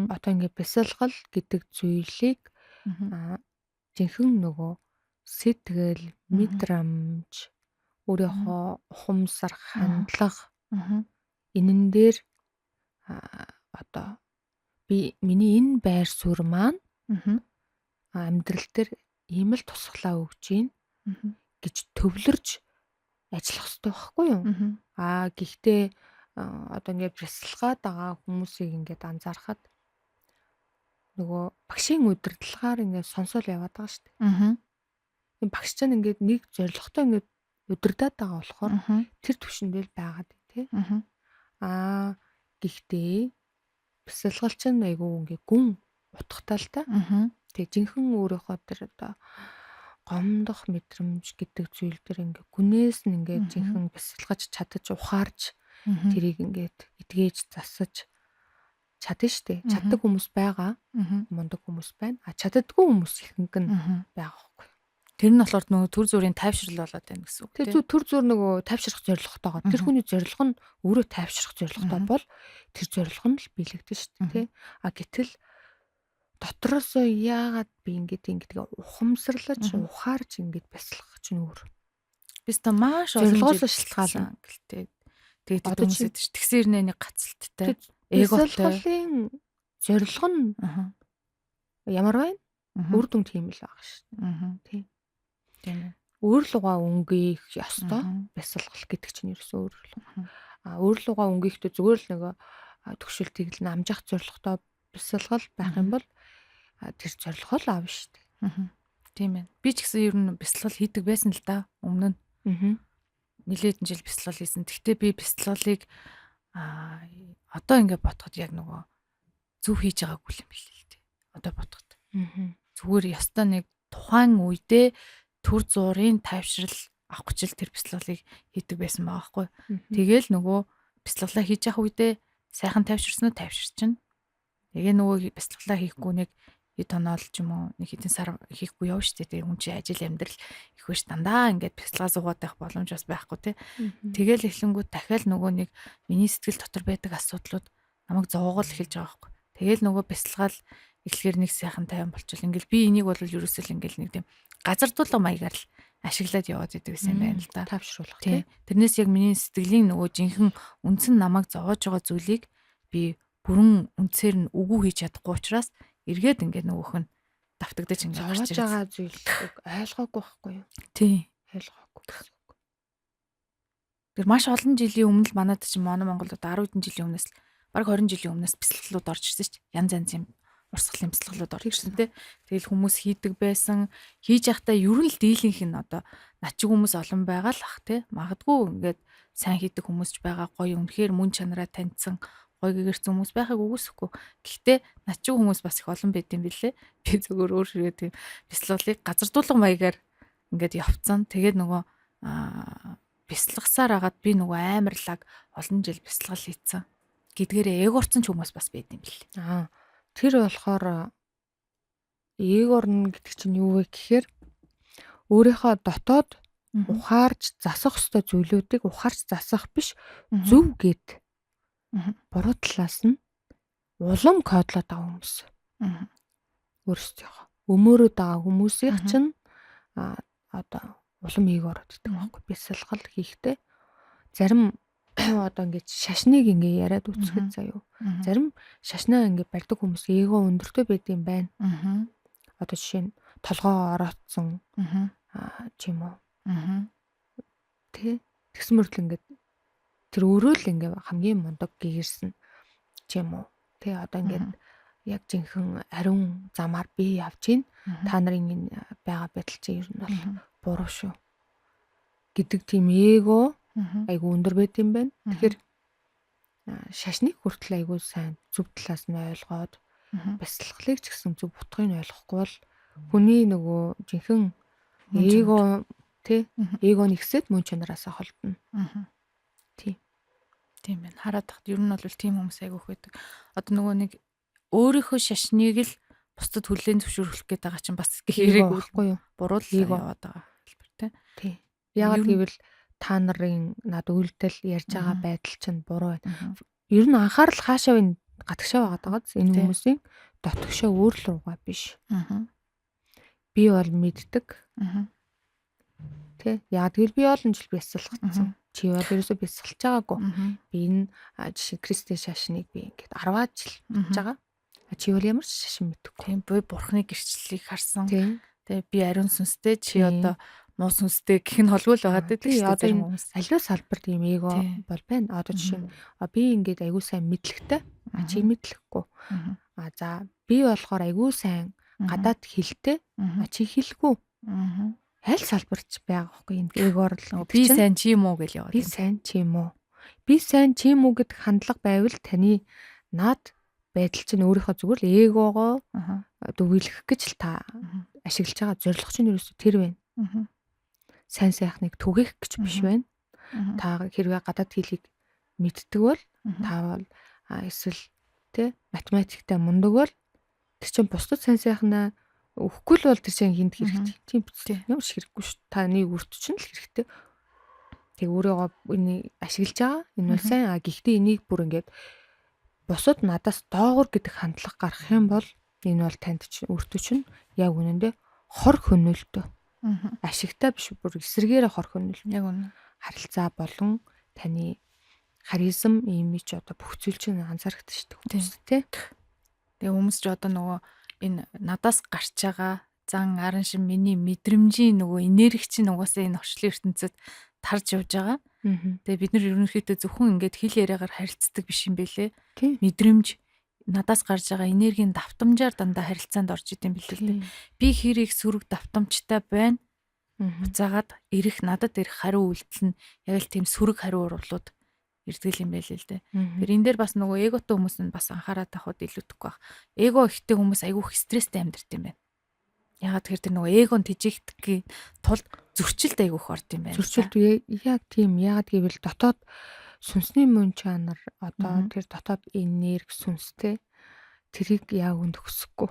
одоо ингээд бясалгал гэдэг зүйлийг жинхэнэ нөгөө сэтгэл, мэдрэмж, өөрийнхөө ухамсар, хандлага энэн дээр одоо миний энэ байр суурь маань амьдрал дээр ийм л тусглаа өгч гин гэж төвлөрж ажиллах хэрэгтэй байхгүй юу? Гэхдээ одоо ингээд бясалгаад байгаа хүмүүсийг ингээд анзаархад нөгөө багшийн удирдлагаар ингээд сонсоол яваад байгаа шүү дээ. Энэ багш чинь ингээд нэг зорилготой ингээд удирдаад байгаа болохоор Мгм. тэр төвшөндөл байгаад тий. Мгм. Гэхдээ бясалгал чинь айгүй ингээ гүн утгатай л та. Мгм. Тэгээ жинхэнэ өөрийнхөө тэр одоо гомдох мэдрэмж гэдэг зүйл дээр ингээ гүнээс нь ингээ Мгм. жинхэнэ бясалгаж чадаж ухаарч Мгм. тэрийг ингээд эдгээж засаж чадна штэ. Мгм. Чаддаг хүмүүс байгаа, Мгм. мундаг хүмүүс байна. Чаддаггүй хүмүүс ихэнх нь Мгм. байгаа байхгүй. Тэр нь болохоор нөгөө төр зүрийн тайвшрал болоод байна гэсэн үг Тэгээ тий. төр зур нөгөө тайвшрах зорилготойгоо тэр Мгм. хүний зорилго нь өөрөө тайвшрах зорилготой Мгм. бол тэр зорилго нь л биелэгдэн штэ Мгм. тий. Гэтэл дотроосоо яагаад би ингэдэг ухамсарлаж Мгм. ухаарч ингэж бясалгах чинь өөр. Бис та маш олон Зорилгоос жил шалтгаална. гэлтэй. Тэгээд Одоо хүмүүсэд чи тэгсэн ирнэ нэг гацалттай, тэр эготой. бясалгалын зорилго нь Аха. ямар байна? Мгм. Үр дүн тийм л байгаа шүү. Мгм. Тий. Тийм ээ. Өөр лугаа өнгөх ёстой Мгм. бясалгал гэдэг чинь ерөөсөө өөр л. Мгм. Өөр лугаа өнгөхдөө зүгээр л нөгөө төгшөлтийг л намжих зорилготой бясалгал байх юм бол тэр зорилгоо л аав шүү дээ. Мгм. Тийм ээ. Би ч гэсэн ер нь бясалгал хийдэг байсан л да. Өмнө нь Аа. нэлээдэн жил бясалгал хийсэн. Гэхдээ би бясалгалыг одоо ингээд бодоход яг нөгөө зөв хийж байгаагүй юм билээ л дээ. Одоо бодоход. Аа. Зүгээр ёстой нэг тухайн үедээ төр зуурын тайвшрал авах гэж л тэр бясалгалыг хийдэг байсан байгаа байхгүй. Тэгэл нөгөө бясалгалаа хийж явах үедээ сайхан тайвширсан уу тайвширчин. Тэгээ нөгөө бясалгалаа хийхгүй нэг хэд тоноол ч юм уу нэг хэдэн сар хийхгүй яв штэ. Тэгээ хүн чинь ажил амьдрал их биш дандаа ингээд бясалгаа суугаад байх боломж бас байхгүй тий. Тэгэл эхлэнгүүт дахиад нөгөө нэг миний сэтгэл дотор байдаг асуудлууд намайг зовоогол эхэлж байгаа байхгүй. Тэгэл нөгөө бясалгаал эхлэхээр нэг сайхан тайван болчихвол ингээл би энийг бол ерөөсөө л ингээл нэг тийм газар тулга маягаар л ашиглаад яваад идэг гэсэн юм байна л да. Тавшруулах тий. Тэрнээс яг миний сэтгэлийн нөгөө жинхэнэ үндсэн намайг зовоож байгаа зүйлийг би бүрэн үндсээр нь үгүй хийж чадахгүй учраас эргээд ингээд нөгөөх нь давтагдаж ингээд гарч зовоож байгаа зүйлийг ойлгоогүй байхгүй юу? Тий. Ойлгоогүй гэсэн үг. Тэр маш олон жилийн өмнө л манайд чинь Монголд 10 хэдэн жилийн өмнөөс л бараг 20 жилийн өмнөөс бясалгалууд орж ирсэн шүү дээ. Янз янзын урсгалын бясалгалууд орж ирсэн тий. Тэгэл хүмүүс хийдэг байсан. Хийж явахдаа ер нь л дийлэнх нь одоо над чи хүмүүс олон байгаа л ах тий. Магадгүй ингээд сайн хийдэг хүмүүс ч байгаа, гоё үнэхээр мөн чанараа таньсан гоё гэгэрсэн хүмүүс байхыг үгүйсэхгүй. Гэхдээ над чи хүмүүс бас их олон байд юм билээ. Би зөвхөн өөр ширээ тийм бясалгалыг газар тулга маягаар ингээд явцсан. Тэгээд нөгөө бясалгасаар агаад би нөгөө амарлаг олон жил бясалгал хийцэн гэдгээрээ эгоорцсон ч хүмүүс бас байд юм билээ. Тэр болохоор ээгорно гэдэг чинь юу вэ гэхээр өөрийнхөө дотоод ухаарч засах ёстой зүйлүүдийг ухаарч засах биш зөв гэд буруу талаас нь улам кодлоод байгаа хүмүүс. Өөрсдөө өмөөрөд байгаа хүмүүсийн чинь одоо улам ээгороод идэх байхгүй бясалгал хийхдээ зарим одоо ингэж шашныг ингэ яриад үцхэд заяа. Зарим шашнаа ингэ барьдаг хүмүүс эго өндөртэй байд юм байна. Одоо жишээ нь толгоо ороодсон ч юм уу. Тэ тэгсэн мөртлөө ингэ тэр өөрөө л ингэ хамгийн мундаг гэрсэн ч юм уу. Тэ одоо ингэ яг жинхэнэ ариун замаар би явж гин та нарын энэ байгаа байдал чинь ер нь бол буруу шүү гэдэг тийм эго айгу өндөр байд юм байна. Тэгэхээр шашныг хүртэл айгу сайн зөв талаас нь ойлгоод бясалгалыг ч гэсэн зөв утгыг нь ойлгохгүй бол хүний нөгөө жинхэнэ эго тий эго нэгсэд мөн чанараасаа холдно. Тий. Тийм байна. Хараад тахт ер нь бол тийм хүмүүс айгүйх байдаг. Одоо нөгөө нэг өөрийнхөө шашныг л бусдад хүлээн зөвшөөрөх гээд байгаа чинь бас хэрэг байхгүй юу? Буруу л яваад байгаа хэлбэр тий. Яагаад гэвэл та нарын над үйлдэл ярьж байгаа байдал чинь буруу байна. Ер нь анхаарал хаашаа вэ? Гадагшаа байгаад байгаа. Энэ хүмүүсийн дотгошоо өөр л руугаа биш. Би бол мэддэг. Тэ яа тэгэл би олон жил бясалгацсан. Чи бол ерөөсөө бясалж байгаагүй. Би энэ жишээ Кристийн шашныг би ингээд 10 жил хийж байгаа. Чи бол ямар ч шашин мэдхгүй. Тийм би бурхны гэрчлэлийг харсан. Тэ би ариун сүнстэй чи одоо муу сүнстэй гэх нь холгүй л байгаа дээ. Тийм одоо энэ аливаа салбар тийм эго бол байна. Одоо жишээ нь би ингээд аягүй сайн мэдлэгтэй. Чи мэдлэхгүй. За би болохоор аягүй сайн гадаад хэлтэй. Чи хэлэхгүй. аль салбарч байгаа байхгүй энэ эгоор л Нөгөө би сайн чи юм уу гэж яваад. би сайн чи юм уу? Би сайн чи юм уу гэдэг хандлага байвал таны наад байдал чинь өөрийнхөө зүгээр л эгоогоо дүгийлэх гэж л та ашиглаж байгаа зорилго чинь ерөөсөө тэр байна. Сайн сайхныг түгээх гэж биш байна. Та хэрвээ гадаад хэлийг мэддэг бол та бол эсвэл тэ математиктай мундаг бол тэр чинь бусдад сайн сайхнаа өгөхгүй л бол тэр чинь хинт хэрэгтэй. Тийм биз. Ямар ч хэрэггүй шүү. Таны үрт чинь л хэрэгтэй. Тэг өөрийгөө энийг ашиглаж байгаа. Энэ бол сайн. Гэхдээ энийг бүр ингээд бусад надаас доогуур гэдэг хандлага гаргах юм бол энэ бол танд чинь үртөө чинь яг үнэндээ хор хөнөөлтөө. Ашигтай биш бүр эсэргээрээ хор хөнөөл. Яг үнэ. Харилцаа болон таны харизм имиж одоо бүх зүйл чинь анзаардаг шүү дээ. Тэгээ хүмүүс ч одоо нөгөө энэ надаас гарч байгаа зан арын шин миний мэдрэмжийн нөгөө энерги чинь угаасаа энэ орчлын ертөнцид тарж явж байгаа. Тэгээ бид нар ерөнхийдөө зөвхөн ингээд хэл яриагаар харилцдаг биш юм бэлээ. Мэдрэмж надаас гарч байгаа энергийн давтамжаар дандаа харилцаанд орж идэм билээ. Би хэрийг сөрөг давтамжтай байна. Буцаагаад надад ирэх хариу үйлдэл нь яг л тийм сөрөг хариу урлууд ирдэг юм байл л дээ. Тэр энэ дээр бас нөгөө эготой хүмүүс нь бас анхаарал тавихад илүүдэхгүй байх. Эго ихтэй хүмүүс айгүйх стресстэй амьдрт юм байна. Ягаад тэгэхээр тэр нөгөө эгон тижигдэхний тулд зөрчилд айгүйх орд юм байна. Зөрчилд яг тийм ягаад гэвэл дотоод сүнсний мөн чанар одоо тэр дотоод энерги сүнстэй тэрийг яг үнд өсөхгүй.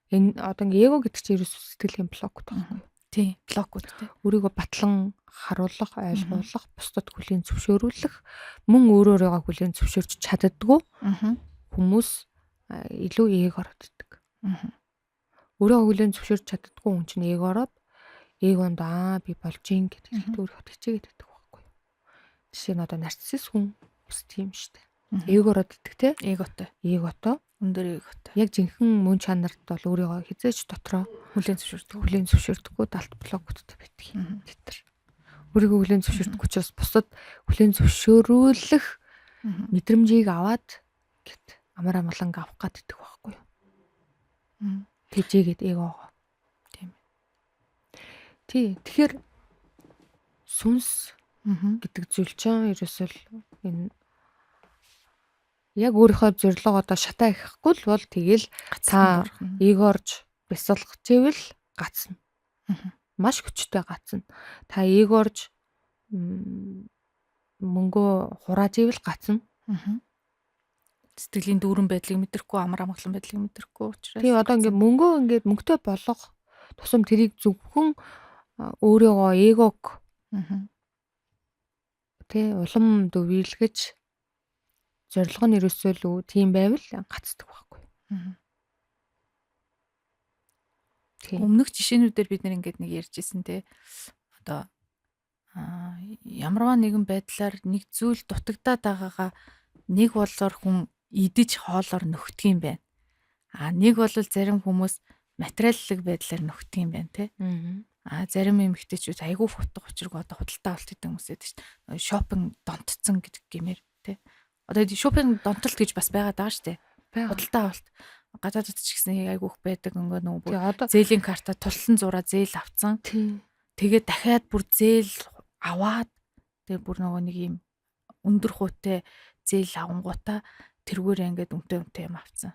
Энэ одоо ингээ эго гэдэг чинь ерөөс сэтгэлийн блок байхгүй. Тийм, блокуд тийм. Өөрийгөө батлан харуулах, ойлгуулах, бусдад хүлээн зөвшөөрүүлэх, мөн өөрөөрөө хүлээн зөвшөөрч чаддаггүй хүмүүс илүү ээг ороод идэг. Өөрийгөө хүлээн зөвшөөрч чаддаггүй хүн чинь ээг ороод эгонд би болж ин гэдэг өөрийгөө хичээгээд байдаг байхгүй юу. Жишээ нь одоо нарцисс хүн бас тийм шүү дээ. Ээг ороод идэг те. Эготой. Өндөр эготой. Яг жинхэнэ мөн чанарт бол өөрийгөө хизээч дотроо хүлээн зөвшөөрдөггүй далд блокуудтай байдаг юм тэр. Өөрийгөө хүлээн зөвшөөрдөг учраас бусад хүлээн зөвшөөрүүлэх мэдрэмжийг аваад гэт амар амгаланг авах гэдэг байхгүй юу. Тэжээгээд эгоогоо. Тийм. Тэгэхээр сүнс гэдэг зүйл чинь ерөөсөө энэ яг өөрийнхөө зорилго одоо шатаа ихэхгүй л бол тэгэл та эгоорж бясалгах зэвэл гацна. Маш хүчтэй гацна. Та эгоорж мөнгөө хурааж ивэл гацна. Сэтгэлийн дүүрэн байдлыг мэдрэхгүй, амар амгалан байдлыг мэдрэхгүй учраас. Тэгээ одоо ингээд мөнгөө ингээд мөнгөтэй болгох тусам тэрийг зөвхөн өөрийгөө эгог улам дэвирлгэж зорилго нь ерөөсөө л тийм байвал гацдаг байхгүй. Өмнөх жишээнүүдээр бид нэг ярьж ирсэн те. Одоо ямарваа нэгэн байдлаар нэг зүйл дутагдаад байгаагаа нэг болоор хүн идэж хоолоор нөхдөг юм байна. Нэг бол зарим хүмүүс материаллык байдлаар нөхдөг юм байна те. Зарим эмэгтэйчүүд айгүй футга учирг одоо худалдаа авалт гэдэг хүмүүс байдаг шүү дээ. Шопинг донтцсон гэдэг гэмээр те. Одоо шопинг донтолт гэж бас байгаад байгаа шүү дээ. Худалдаа авалт гадаадд ч гэсэн айгүйх байдаг ингээ нөгөө зээлийн карта тулсан зураа зээл авцсан. Тэгээд дахиад бүр зээл аваад тэгээд бүр нөгөө нэг юм өндөр хуйтай зээл авангуудаа тэргүүрээ ингээд үнтэй юм авцсан.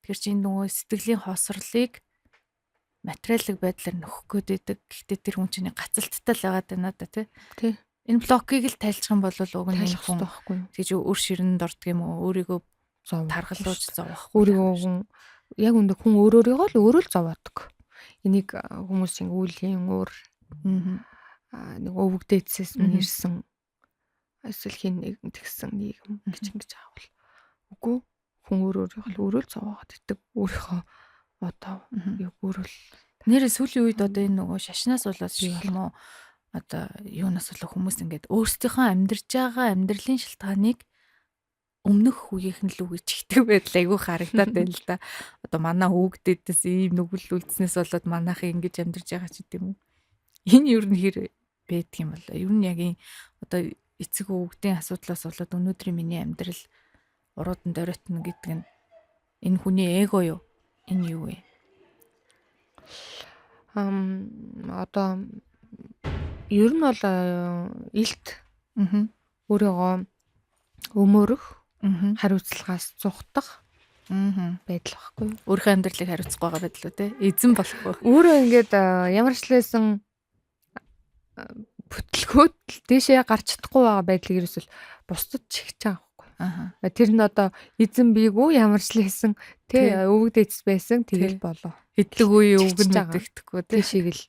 Тэгэхээр чи нөгөө сэтгэлийн хоосрлыг материаллык байдлаар нөхөх гээд байдаг. Гэхдээ тэр хүн чинь гацалттай л байгаад байна да тий. Энэ блокийг л тайлчих юм бол уг нь хүн тэгж өөр ширэнд ордог юм уу? Өөрийгөө таргалуулж зовох. Өөрийгөө яг үндэ хүн өөрөөрийгөө л өөрөө л зовоодог. Энийг хүмүүс чинь үүлийн өөр нэг өвөгдөөцөөс нэрсэн эсвэл хин нэг тэгсэн нийгэм гэж аавал. Үгүй хүн өөрөөрийгөө л өөрөө л зовоогод идэг. Өөрийнхөө одоо яг өөрөө л нэрээ сүүлийн үед одоо энэ нөгөө шашнаас болоод шиг юм уу? Одоо юунаас болоо хүмүүс ингээд өөрсдийнхөө амьдарч байгаа амьдралын шалтгааныг өмнөх үеийнхэн л үгэж чигдэг байдал айгүй харагдаад байна л да. Одоо манай хүүгдээдээс ийм нүгэл үлдснээс болоод манайхаа ингэж амьдарч байгаа ч гэдэм үү. Энэ юу н хэр байдаг юм бол ер нь яг одоо эцэг хүүгдийн асуудлаас болоод өнөөдрийн миний амьдрал уруудан доройтно гэдэг нь энэ хүний эго юу? Энэ юу вэ? одоо ер нь бол илт өөрийгөө өмөрөх, хариуцлагаас зугтах байдал байхгүй. Өөрийнхөө амьдралыг хариуцах байгаа байдал үү те? Эзэн болохгүй. Өөрөө ингээд ямар ч лээсэн бүтлгөөд дээшээ гарч чадахгүй байгаа байдлыг ерөөсөл бусдад чихэж байгаа байхгүй. Тэр нь одоо эзэн бийгүү ямар ч лээсэн өвөгдөөц байсан тэгэл болоо. Хэддэг үе өвгөн мэдэгдэхгүй тий шиг л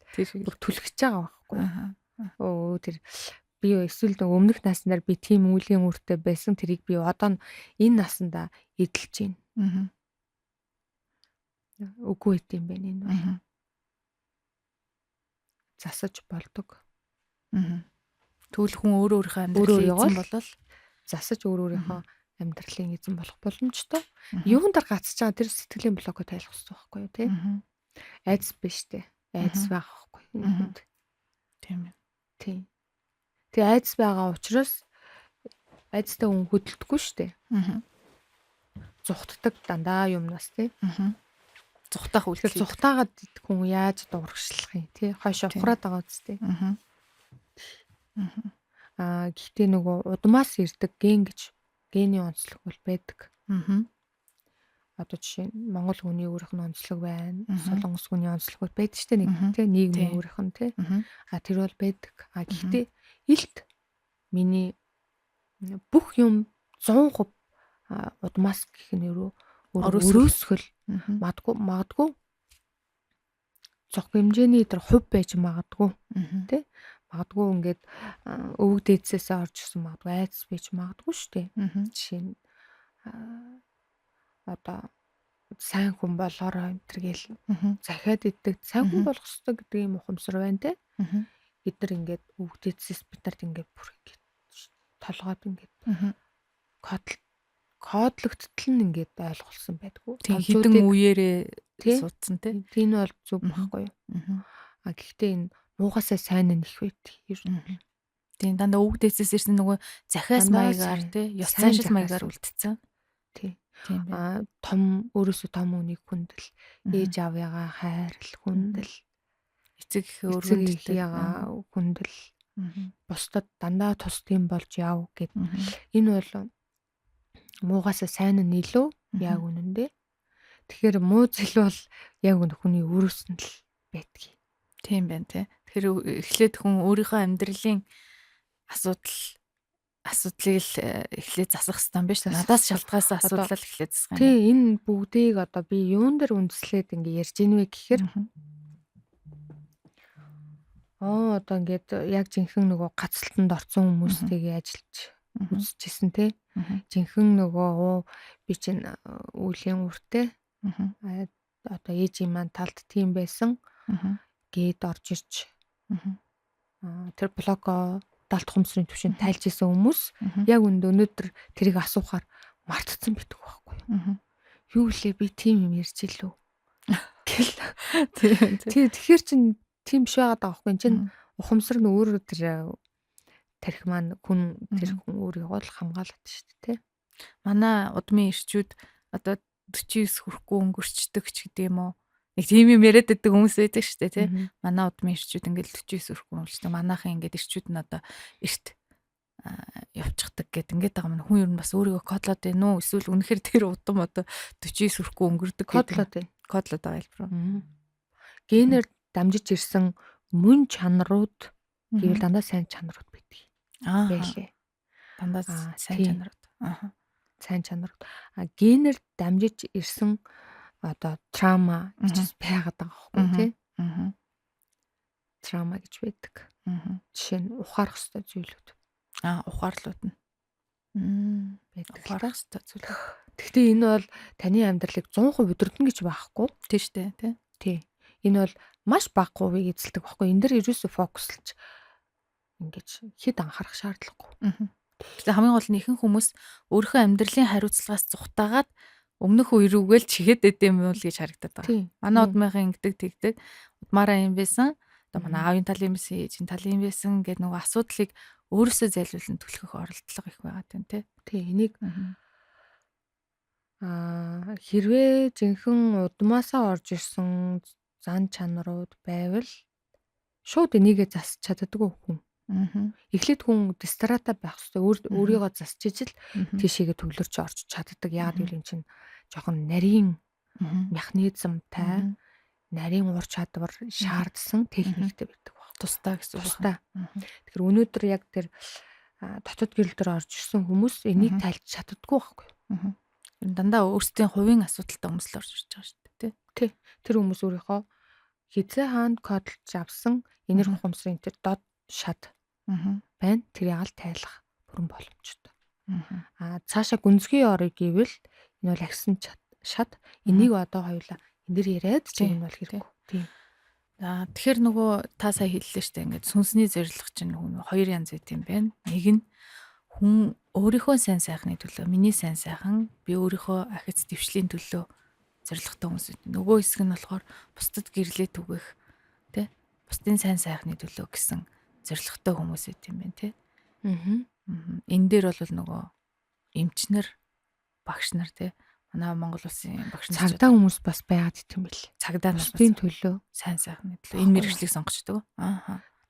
бүр түлхэж байгаа байхгүй. Тэр би эсвэл өмнөх наснаар би тийм үеийн үртэй байсан тэрийг би одоо энэ наснда эдэлж байна. Үгүй гэдэм байх энэ бол. Засаж болдог. Тэгвэл хүн өөрийнхөө амьдралын эзэн болол засаж өөрийнхөө амьдралын эзэн болох боломжтой. Юунд дэр гацж байгаа тэр сэтгэлийн блокоо тайлах хэрэгтэй байхгүй юу тий? Айдас биш тий. Айдас байх байхгүй. Тийм ээ. Тийм. Тэгээ айдас байгаа учраас айдастай хүн хөдөлдөггүй шүү дээ. Зүхтдаг дандаа юмнаас тий. Зүхтаах үйлдэл. Зүхтаагаад хүн яаж дуургашлах юм тий. Хойш ухраад байгаа үстэй. Гэхдээ нөгөө удмаас ирдэг ген гэж гений онцлог бол байдаг. Одоо жишээ нь Монгол хүний өөрийнх нь онцлог байна. Солонгос хүний онцлог байдаг шүү дээ нэг тий нийгмийн өөрийнх нь тий. Тэр бол байдаг. Гэхдээ илт миний бүх юм 100% удмаас гэх нь өрөөсгөл магадгүй зөх хэмжээний тэр хувь байж магадгүй тий. Магадгүй ингээд өвөг дээдсээс орж ирсэн магадгүй айдас бийж магадгүй шүү дээ. Жишээ нь одоо сайн хүн болоорой энэ төр гээл захиад иддэг сайн хүн болох хэрэгтэй гэдэг юм ухамсар байна те. Бид нар ингээд өвөг дээдсээс бид нарт ингээд бүр ингээд толгойд ингээд кодлогдтол нь ингээд ойлгуулсан байдгүй. Хэдэн үеэрээ суудсан те. Тийм бол зөв байхгүй юу. Гэхдээ энэ муугасаа сайн нь их байдаг. Тийм дандаа өвөг дээдсээс ирсэн нөгөө захиас маягаар те ёс заншил маягаар үлдсэн. Тийм. Том өөрөөсөө том үнийг хүндэл, ээж аавыгаа хайрл хүндэл, эцэг эхээ хүндэл, бусдад дандаа тусдсан болж яв гэд. Энэ бол муугасаа сайн нь илүү яг үнэндээ. Тэгэхээр муу зэл бол яг хүний өрөөсөнд л байдаг. Тийм байна тий. Тэгэхээр эхлээд хүн өөрийнхөө амьдралын асуудлыг л эхлээд засах хэрэгтэй юм биш үү? Надаас шалтгаасан асуудлаа эхлээд засах юм. Тий, энэ бүгдийг одоо би юун дээр үндэслээд ингэ ярьж ийнвэ гэхээр одоо ингээд яг жинхэнэ нөгөө гацалтанд орсон хүмүүстэйгээ ажиллаж үзчихсэн тий. Жинхэнэ нөгөө би чинь үеийн үртэй одоо ээжийн маань талд тийм байсан гээд орж ирж тэр блоко далд хумсрын төвшөнд тайлж исэн хүмүүс яг өнөөдөр тэрийг асуухаар мартцсан битгүү байхгүй юу лээ би тийм юм ярьж илүү гэл тэгэхээр чин тийм биш байгаад байгаа байхгүй чин ухамсар нь өөрөө тэр тарих маань тэр хүн өөрийгөө л хамгаалаад шүү дээ тий. Манай удмын ирчүүд одоо 49 хүрэхгүй өнгөрчдөг ч гэдэг юм уу. Нэг тийм юм яриад байдаг хүмүүс байдаг шүү дээ тий. Манай удмын ирчүүд ингээл 49 хүрэхгүй өнгөрчдөг. Манайхан ингээд ирчүүд нь одоо эрт явчихдаг гэд ингээд байгаа юм. Хүн ер нь бас өөрийгөө кодлоод байна уу? Эсвэл үнэхээр тэр удам одоо 49 хүрэхгүй өнгөрдөг кодлоод байгаа юм руу. Генээр дамжиж ирсэн мөн чанарууд гэвэл дандаа сайн чанарууд байдаг. Байлээ. Дандаа сайн чанарууд. Сайн чанарууд. Генээр дамжиж ирсэн одоо трама гэж байгаад байгаа байхгүй тий. Трама гэж байдаг. Жишээ нь ухаарах ёстой зүйлүүд. Ухаарлууд нь. Байдаг. Ухаарах ёстой зүйл. Гэхдээ энэ бол таны амьдралыг 100% өдөрдөн гэж байхгүй. Тий штэ тий. Энэ бол маш бага хувийг эзэлдэг байхгүй. Энэ дэр ерөөсөө фокуслж ингэж хэд анхаарах шаардлагагүй. Тэгэхээр хамгийн гол нь ихэнх хүмүүс өөрийнхөө амьдралын хариуцлагаас зүхтаагаад өмнөх үерүүгээл чихэд идэм юм л гэж харагдаад байгаа. Манай удмынхан ингэдэг тэгдэг. Удмаараа юм байсан. Одоо манай аавын талын байсан, ээжийн талын байсан гэдэг нөгөө асуудлыг өөрөөсөө зайлуулан төлөхөх оролдлого их байгаа юм тий. Энийг хэрвээ жинхэнэ удмаасаа орж ирсэн зан чанарууд байвал шууд энийгээ засч чаддаггүй хүн. Эхлээд хүн дистрата байх хэрэгтэй. Өөрийгөө засч ижил тийшээгээ төвлөрч орж чаддаг. Яагаад гэвэл эн чинь жоохон нарийн механизмтай, нарийн ур чадвар шаардсан техниктэй байдаг баг. Тусдаа гэсэн үг Тусдаа. Тэгэхээр өнөөдөр яг тэр дотоод гэрэл дээр орж ирсэн хүмүүс энийг тайлж чаддаггүй байхгүй. Дандаа өөрсдийн хувийн асуудалтай хүмүүс л орж ирж байгаа шүү дээ, тий. Тэр хүмүүс өөрийнхөө хизээ хаанд кодолж авсан энерги ухамсарын тэр дод шат байна. Тэр ягаал тайлах бүрэн боломжтой. Цаашаа гүнзгий орыг гэвэл энэ бол агсан шат. Энийг одоо хоёулаа энэ яриад чинь энэ бол хэрэггүй. Тийм. Тэгэхээр нөгөө та сая хэллээ шүү дээ. Ингээд сүнсний зорилго чинь хоёр янз байт юм байна. Нэг нь хүн өөрийнхөө сайн сайхны төлөө, миний сайн сайхан, би өөрийнхөө ахиц дэвшлийн төлөө зорилготой хүмүүс. Нөгөө хэсэг нь болохоор бусдад гэрлээ түгэх, тэ? Бусдын сайн сайхны төлөө гэсэн зорилготой хүмүүс байт юм байна, тэ? Энэ дээр бол нөгөө эмчнэр, багш нар, тэ? Манай Монгол улсын багш нар цагдаа хүмүүс бас байгаад идэм бил. Цагдаа нар бусдын төлөө, сайн сайхны төлөө энэ мэргэжлийг сонгочдөг.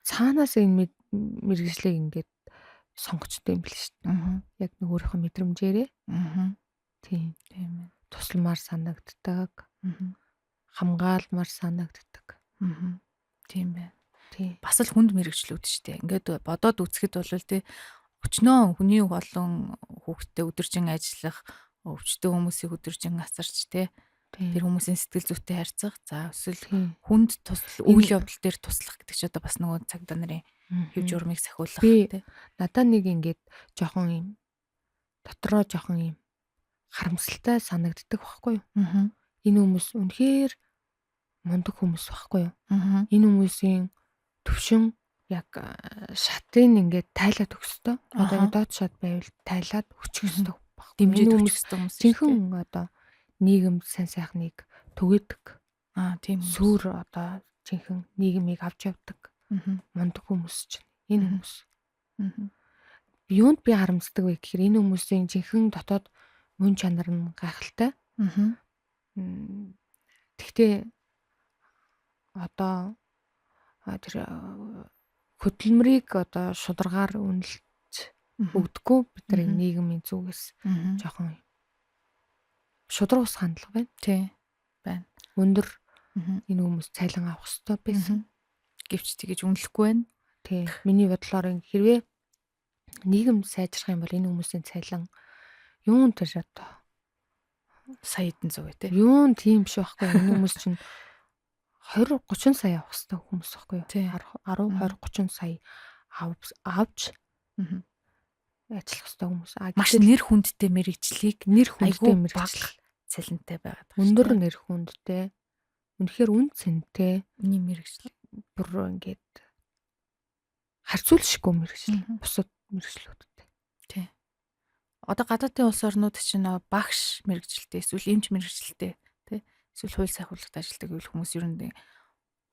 Цаанаас энэ мэргэжлийг ингээд сонгочтой юм бил шүү дээ. Яг нэг өөрийнхөө мэдрэмжээрээ. Тийм. Тийм ээ. Тусламар санагддаг. Хамгаалмар санагддаг. Тийм ээ. Тийм. Бас л хүнд мэргэжлүүд шүү дээ. Ингээд бодоод үзэхэд бол тий өчнөө хүний болон хүүхдтэй өдөржин ажиллах, өвчтөн хүмүүсийг өдөржин асарч тий тэр хүмүүсийн сэтгэл зүйтэй харьцах. За эсвэл хүнд үйл явдал дээр туслах гэдэг чинь одоо бас нөгөө цагдаа нарын хэв журмыг сахиулах тий. Надаа нэг ингээд жоохон юм дотроо жоохон юм харамсалтай санагддаг байхгүй юу? Энэ хүмүүс үнэхээр мундаг хүмүүс байхгүй юу? Энэ хүмүүсийн төвшин яг шатын ингээд тайлаад өгөх ёстой. Одоо доод шат байвал тайлаад өчөх ёстой байхгүй. Дэмжиж өгөх ёстой хүмүүс. Жинхэнэ одоо нийгэм сайн сайхныг түгээдэг. Тийм. Сүр одоо жинхэнэ нийгмийг авч явдаг. Мундаг хүмүүс чинь энэ хүмүүс. Юунд би харамсдаг вэ гэхээр энэ хүмүүсийн жинхэнэ дотоод мөн чанар нь гайхалтай. Тэгтээ одоо тэр хөдөлмөрийг одоо шударгаар үнэлж өгдөггүй бидний нийгмийн зүгээс жоохон шудраг ус хандлага байна. Тий. Байна. Өндөр энэ хүмүүс цайлан авах хэрэгтэй байсан. Гэвч тэгэж үнэлэхгүй байна. Тий. Миний бодлоор хэрвээ нийгэм сайжрах юм бол энэ хүмүүсийн цайлан юун тэр одоо сая хэдэн зув тий. Юун тийм биш байхгүй. Энэ хүмүүс чинь 20-30 сая авах хэрэгтэй хүмүүс байхгүй юу? 10-20-30 сая авч ажиллах хэрэгтэй хүмүүс. Маш нэр хүндтэй мэрэгжлийг нэр хүндтэй мэрэгжил цалинтай байгаад. Өндөр нэр хүндтэй. Үнэхээр үн цэнтэй миний мэрэгжил бүр ингээд харьцуулшгүй мэрэгжил. Бусад мэрэгжлүүдтэй. Тий. Одоо гадаадын улс орнууд чинь багш мэрэгжилтэй эсвэл эмч мэрэгжилтэй тий эсвэл хууль сайхуулалт ажилладаг үйл хүмүүс ер нь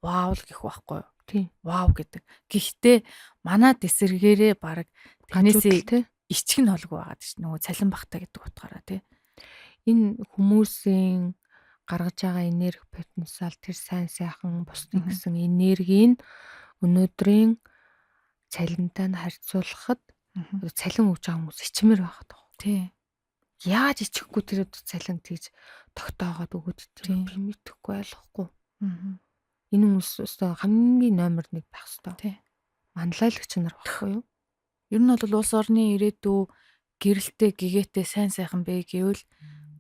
вау л гэх байхгүй юу? Тийм. Вау гэдэг. Гэхдээ манай дэсэргээрээ баг таньсээ ичг нь холгүй байгаад шүү. Нөгөө цалин багтаа гэдэг утгаараа тий. Энэ хүмүүсийн гаргаж байгаа энерги потенциал тэр сайн сайхан бусдын гэсэн энергийг өнөөдрийн цалинтай нь харьцуулахад цалин өгж байгаа хүмүүс ичмэр байгаад байгаа. Тий. Яаж ичихгүй тэр цалин тийж тогтоогоод өгöd тэр би мэдэхгүй ойлгохгүй. Энэ хүмүүс өстой хамгийн номер 1 байх хэвээр. Тий. Манлайлагч нар багхгүй юу? Ер нь бол улс орны ирээдүй гэрэлтэй гэгээтэй сайн сайхан бэ гэвэл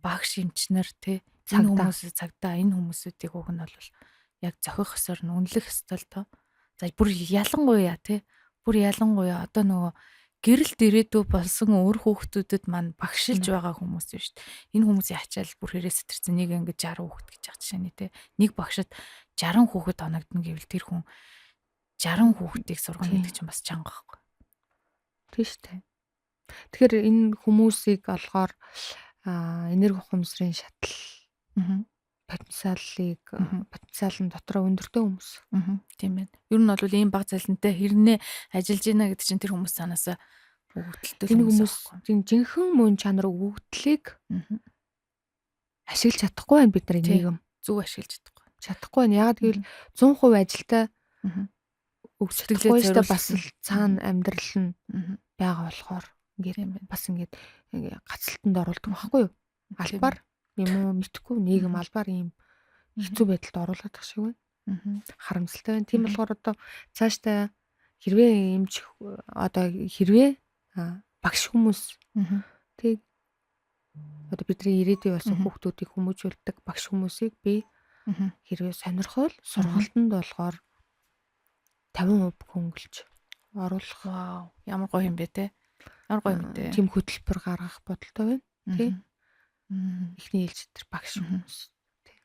багш эмчнэр тий энэ хүмүүс цагдаа энэ хүмүүсүүдийг уг нь бол яг зохих ёсоор нь үнэлэх ёстой л тоо. За бүр ялангуяа тий бүр ялангуяа одоо нөгөө гэрэлт ирээдүй болсон өөр хүүхдүүдэд маань багшилж байгаа хүмүүс биш шүү дээ. Энэ хүмүүсийн ачаал бүр хэрэг сэтэрсэн нэг ингээд 60 хүүхэд гэж байгаа жишээ нь тий. Нэг багшид 60 хүүхэд оногдно гэвэл тэр хүн 60 хүүхдийг сургана гэдэг чинь бас чанга байхгүй. Тийм шүү дээ. Тэгэхээр энэ хүмүүсийг олгоор энерги ухамсарын шатал потенциал нь дотроо өндөртэй хүмүүс. Тийм байна. Ер нь бол ийм баг цалинтай хэрнээ ажиллаж байна гэдэг чинь тэр хүмүүс санаасаа өгөгдөлтөй хүмүүс жинхэнэ мөн чанар өгөгдлийг ашиглаж чадахгүй байна бидний нийгэм. Зүг ашиглаж чадахгүй. чадахгүй байна. Ягаад гэвэл 100% ажилдаа өгч чадахгүй шүү дээ. Бас л цаана амьдрал нь байгаа болохоор ингээд бас ингээд гацалтанд оруулдаг байхгүй юу? Албаар юм уу мэдхгүй нийгэм албаар ийм хэцүү байдалд оруулах шиг байна. Харамсалтай байна. Тийм болохоор одоо цаашдаа хэрвээ эмч одоо хэрвээ багш хүмүүс тэг одоо бидний ирээдүйн болсон хүүхдүүдийг хүмүүжүүлдэг багш хүмүүсийг би хэрвээ сонирхол сургалтанд болохоор 50% хөнгөлж оруулах. Вау, ямар гоё юм бэ те. Ямар гоё юм бэ. Тийм хөтөлбөр гаргах бодолтой байна. Тий. Эхний ээлж дээр багш хүмүүс тий.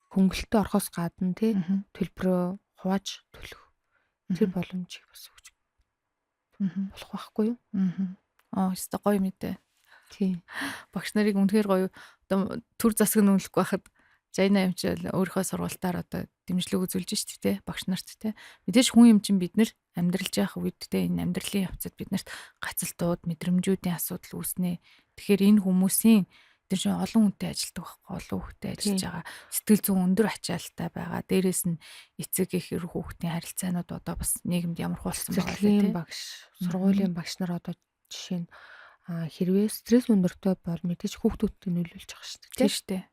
Хөнгөлөлтөд орохоос гадна тий төлбөрөө хувааж төлөх. Тэр боломжийг бас өгч болох байхгүй юу? Өстой гоё мэдээ. Тий. Багш нарыг үнэхээр гоё одоо төр засаг нь үнэлэхгүй байхад Жайна эмч өөрийнхөө сургалтаар одоо дэмжлэг үзүүлж штэ тэ багш нарт тэ. Мэдээж хүн юм чинь бид нэр амьдралж явах үед тэ энэ амьдралын явцад биднэрт гацалтууд, мэдрэмжүүдийн асуудал үүснэ. Тэгэхээр энэ хүмүүсийн тэр чинь олон хүнтэй ажилтдаг байхгүй, олон хүүхдэд ажиллаж байгаа. Сэтгэл зүйн өндөр ачаалттай байгаа. Дээрээс нь эцэг эх эр хүүхдийн харилцаанууд одоо бас нийгэмд ямар хулсан байгаа вэ? Багш, сургуулийн багш нар одоо жишээ нь хэрвээ стресс өндөртэй бол мэдээж хүүхдүүдтэй нөлөөлж байгаа шүү дээ. Тийм шүү дээ.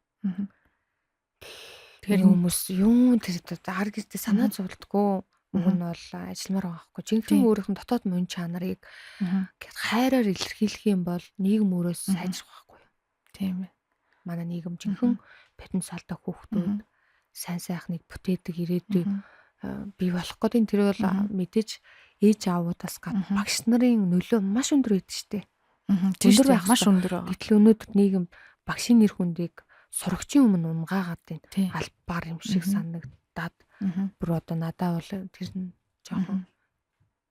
Тэгэхээр хүмүүс юу тэр ар гэртээ санаа зовлтгүй уг нь бол ажилламаар байгаа байхгүй. Жинхэнэ өөрийнх нь дотоод мөн чанарыг хайраар илэрхийлэх юм бол нийгэм өөрөөс сайжрах байхгүй юу? Тийм ээ. Манай нийгэм жинхэнэ потенциалтай хүүхдүүд сайн сайхныг бүтээдэг ирээдүй бий болох гэдэг. Тэр бол мэдээж ээж аавуудаас гадна багш нарын нөлөө маш өндөр байдаг шүү дээ. Өндөр байх маш өндөр байгаа. Гэтэл өнөөдөр нийгэм багшийн нэр хүндийг сурагчийн өмнө унгаагаад байна. Албаар юм шиг санагдаад бүр одоо надад бол тэр нь жоохон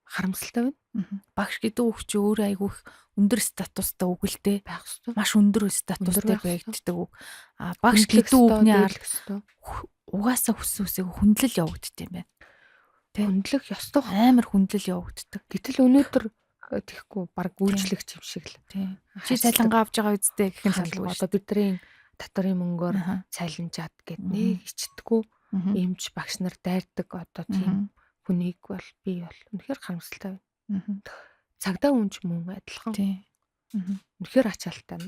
харамсалтай байна. Багш гэдэг үг чи өөрөө айгүй өндөр статустай үг л дээ байх хэвээр. Маш өндөр статустай байгддаг үг. Багш гэдэг үгний арга угаасаа хүссэн хүндлэл явагддаг юм байна. Хүндлэх ёстой амар хүндлэл явагддаг. Гэтэл өнөөдөр тэгэхгүй баг үйлчлэгч юм шиг л. Чи цалингаа авч байгаа үсттэй гэх юм одоо бидний татварын мөнгөөр цайланчаад гэд нэг ичдэггүй эмч багш нар дайрдаг одоо тийм хүнийг бол би бол үнэхээр харамсалтай байна. Цагдаа хүн ч мөн адилхан. Үнэхээр ачаалттай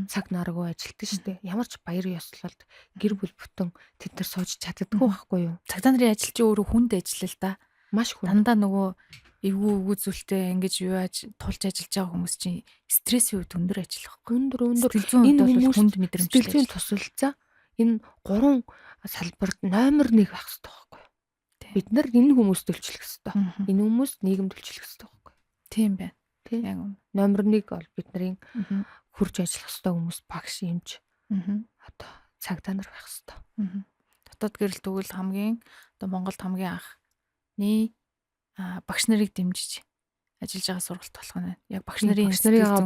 цаг наргүй ажилтдаг шүү дээ. Ямар ч баяр ёслолд гэр бүл бүтэн тэд нар сууж чаддаггүй байхгүй юу? Цагдаа нарын ажил чи өөрөө хүнд ажил л да. Маш хүн. Дандаа нөгөө эвгүй зүйлтэй ингэж юу яаж тулж ажиллаж байгаа хүмүүс чинь стрессийн үед өндөр ажиллах. Өндөр энэ хүмүүс хүнд мэдрэмжтэй. Сэтгэлийн тусалцаа энэ 3 салбарт номер 1 байх хэрэгтэй байхгүй юу? Бид нар энэ хүмүүст төлчлөх хэрэгтэй. Энэ хүмүүст нийгэм төлчлөх хэрэгтэй байхгүй юу? Тийм байна. Тийм. Яг номер 1 бол бидний хурж ажиллах хэрэгтэй хүмүүс багш эмч. Одоо цагдаа нар байх хэрэгтэй. Дотоод гэрэл тэгвэл хамгийн одоо Монголд хамгийн анхны багш нарыг дэмжиж ажиллаж байгаа сургалт болох нь яг багш нарын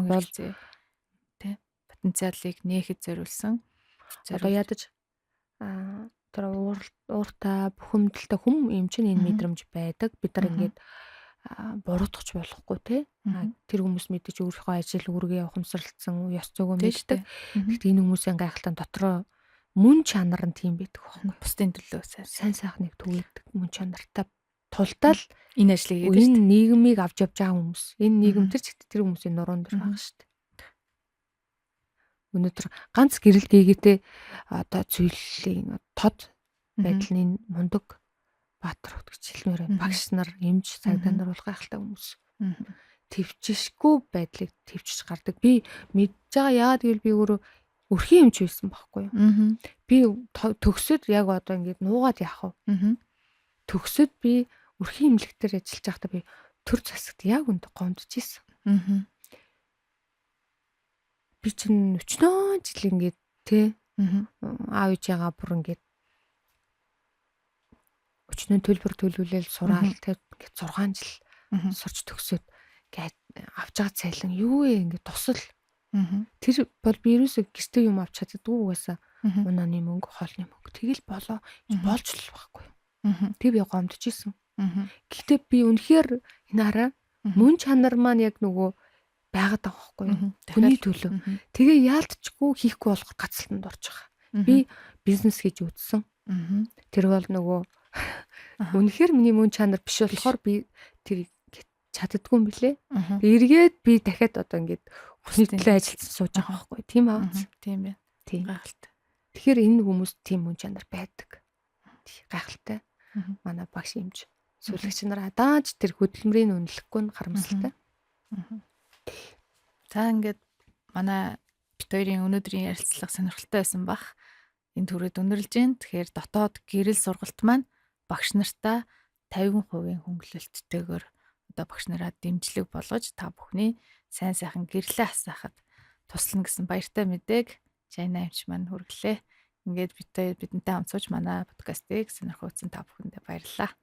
бол тий потенциалыг нээхэд зориулсан. Одоо ядаж тэр ууртай бухимдалтай хүм юм чинь энэ мэдрэмж байдаг. Бид нар ингээд буруутгах болохгүй тий. Тэр хүмүүс мэдээж өөрийнхөө ажил үүргээ ухамсарлцсан ёс зүйгөө мэддэг. Гэхдээ энэ хүмүүсийн гайхалтай дотроо мөн чанар нь тийм байдаг байхгүй. Бусдын төлөө сайн сайхныг түгээдэг мөн чанартай тултал энэ ажлыг хийдэг. Энэ нийгмийг авч явж байгаа хүмүүс. Энэ нийгэм тэр хүмүүсийн нуруунд дэр байгаа шүү дээ. Өнөөдөр ганц гэрэл гээгээтэй одоо зүйлийн тод байдал нь мундаг баатар хөт гэж хэлмээр байна. Багш нар, эмч, цагдаа нар бол гайхалтай хүмүүс. Төвчшгүй байдлыг төвчж гардаг. Би мэдж байгаа яагаад гэвэл би өөрөө өрхийн эмч байсан байхгүй юу? Би төгсөд яг одоо ингээд нуугаад яах вэ? Төгсөд би өрхийн эмнэлэгтэр ажиллаж байхдаа би төр засагт яг үндэ гомдож исэн. Би чинь 40 жил ингээд тий аав ээжээгаа бүр ингээд өчнөө төлбөр төлүүлээл сураал тий 6 жил сурч төгсөөд гээд авч байгаа цайлан юу вэ ингээд тусал. Тэр бол би ерөөсөө гэртээ юм авч чаддгүй угаасаа унааны мөнгө, хоолны мөнгө тэгэл болж л байхгүй. Тэг би гомдож исэн. Гэхдээ би үнэхээр энэ хараа мөн чанар маань яг нөгөө байгаад байгаа байхгүй юу? Хүний төлөө. Тэгээ яалтчгүй хийхгүй болох гацалтанд орж байгаа. Би бизнес хийж үзсэн. Тэр бол нөгөө үнэхээр миний мөн чанар биш болохоор би тэр чаддгүй юм блэ. Эргээд би дахиад одоо ингээд хүсний төлөө ажилласан сууж байгаа байхгүй тийм аа. Тийм байна. Тийм. Гайхалтай. Тэгэхээр энэ хүмүүс тийм мөн чанар байдаг. Гайхалтай. Манай багш юмж сүлэгч нараа дааж тэр хөдөлмөрийг үнэлэхгүй нь харамсалтай. За ингээд манай бит хоёрын өнөөдрийн ярилцлага сонирхолтой байсан бах. Энэ түрээд өнөрлж гин. Тэгэхээр дотоод гэрэл сургалт маань багш нартаа 50% хөнгөлөлттэйгээр одоо багш нараа дэмжлэг болгож та бүхний сайн сайхан гэрлээ хасаахад туслана гэсэн баяртай мэдээг Жайна эмч маань хүргэлээ. Ингээд бидэнтэй хамт сууж манай подкастыг сонирхолтой та бүхэндээ баярлалаа.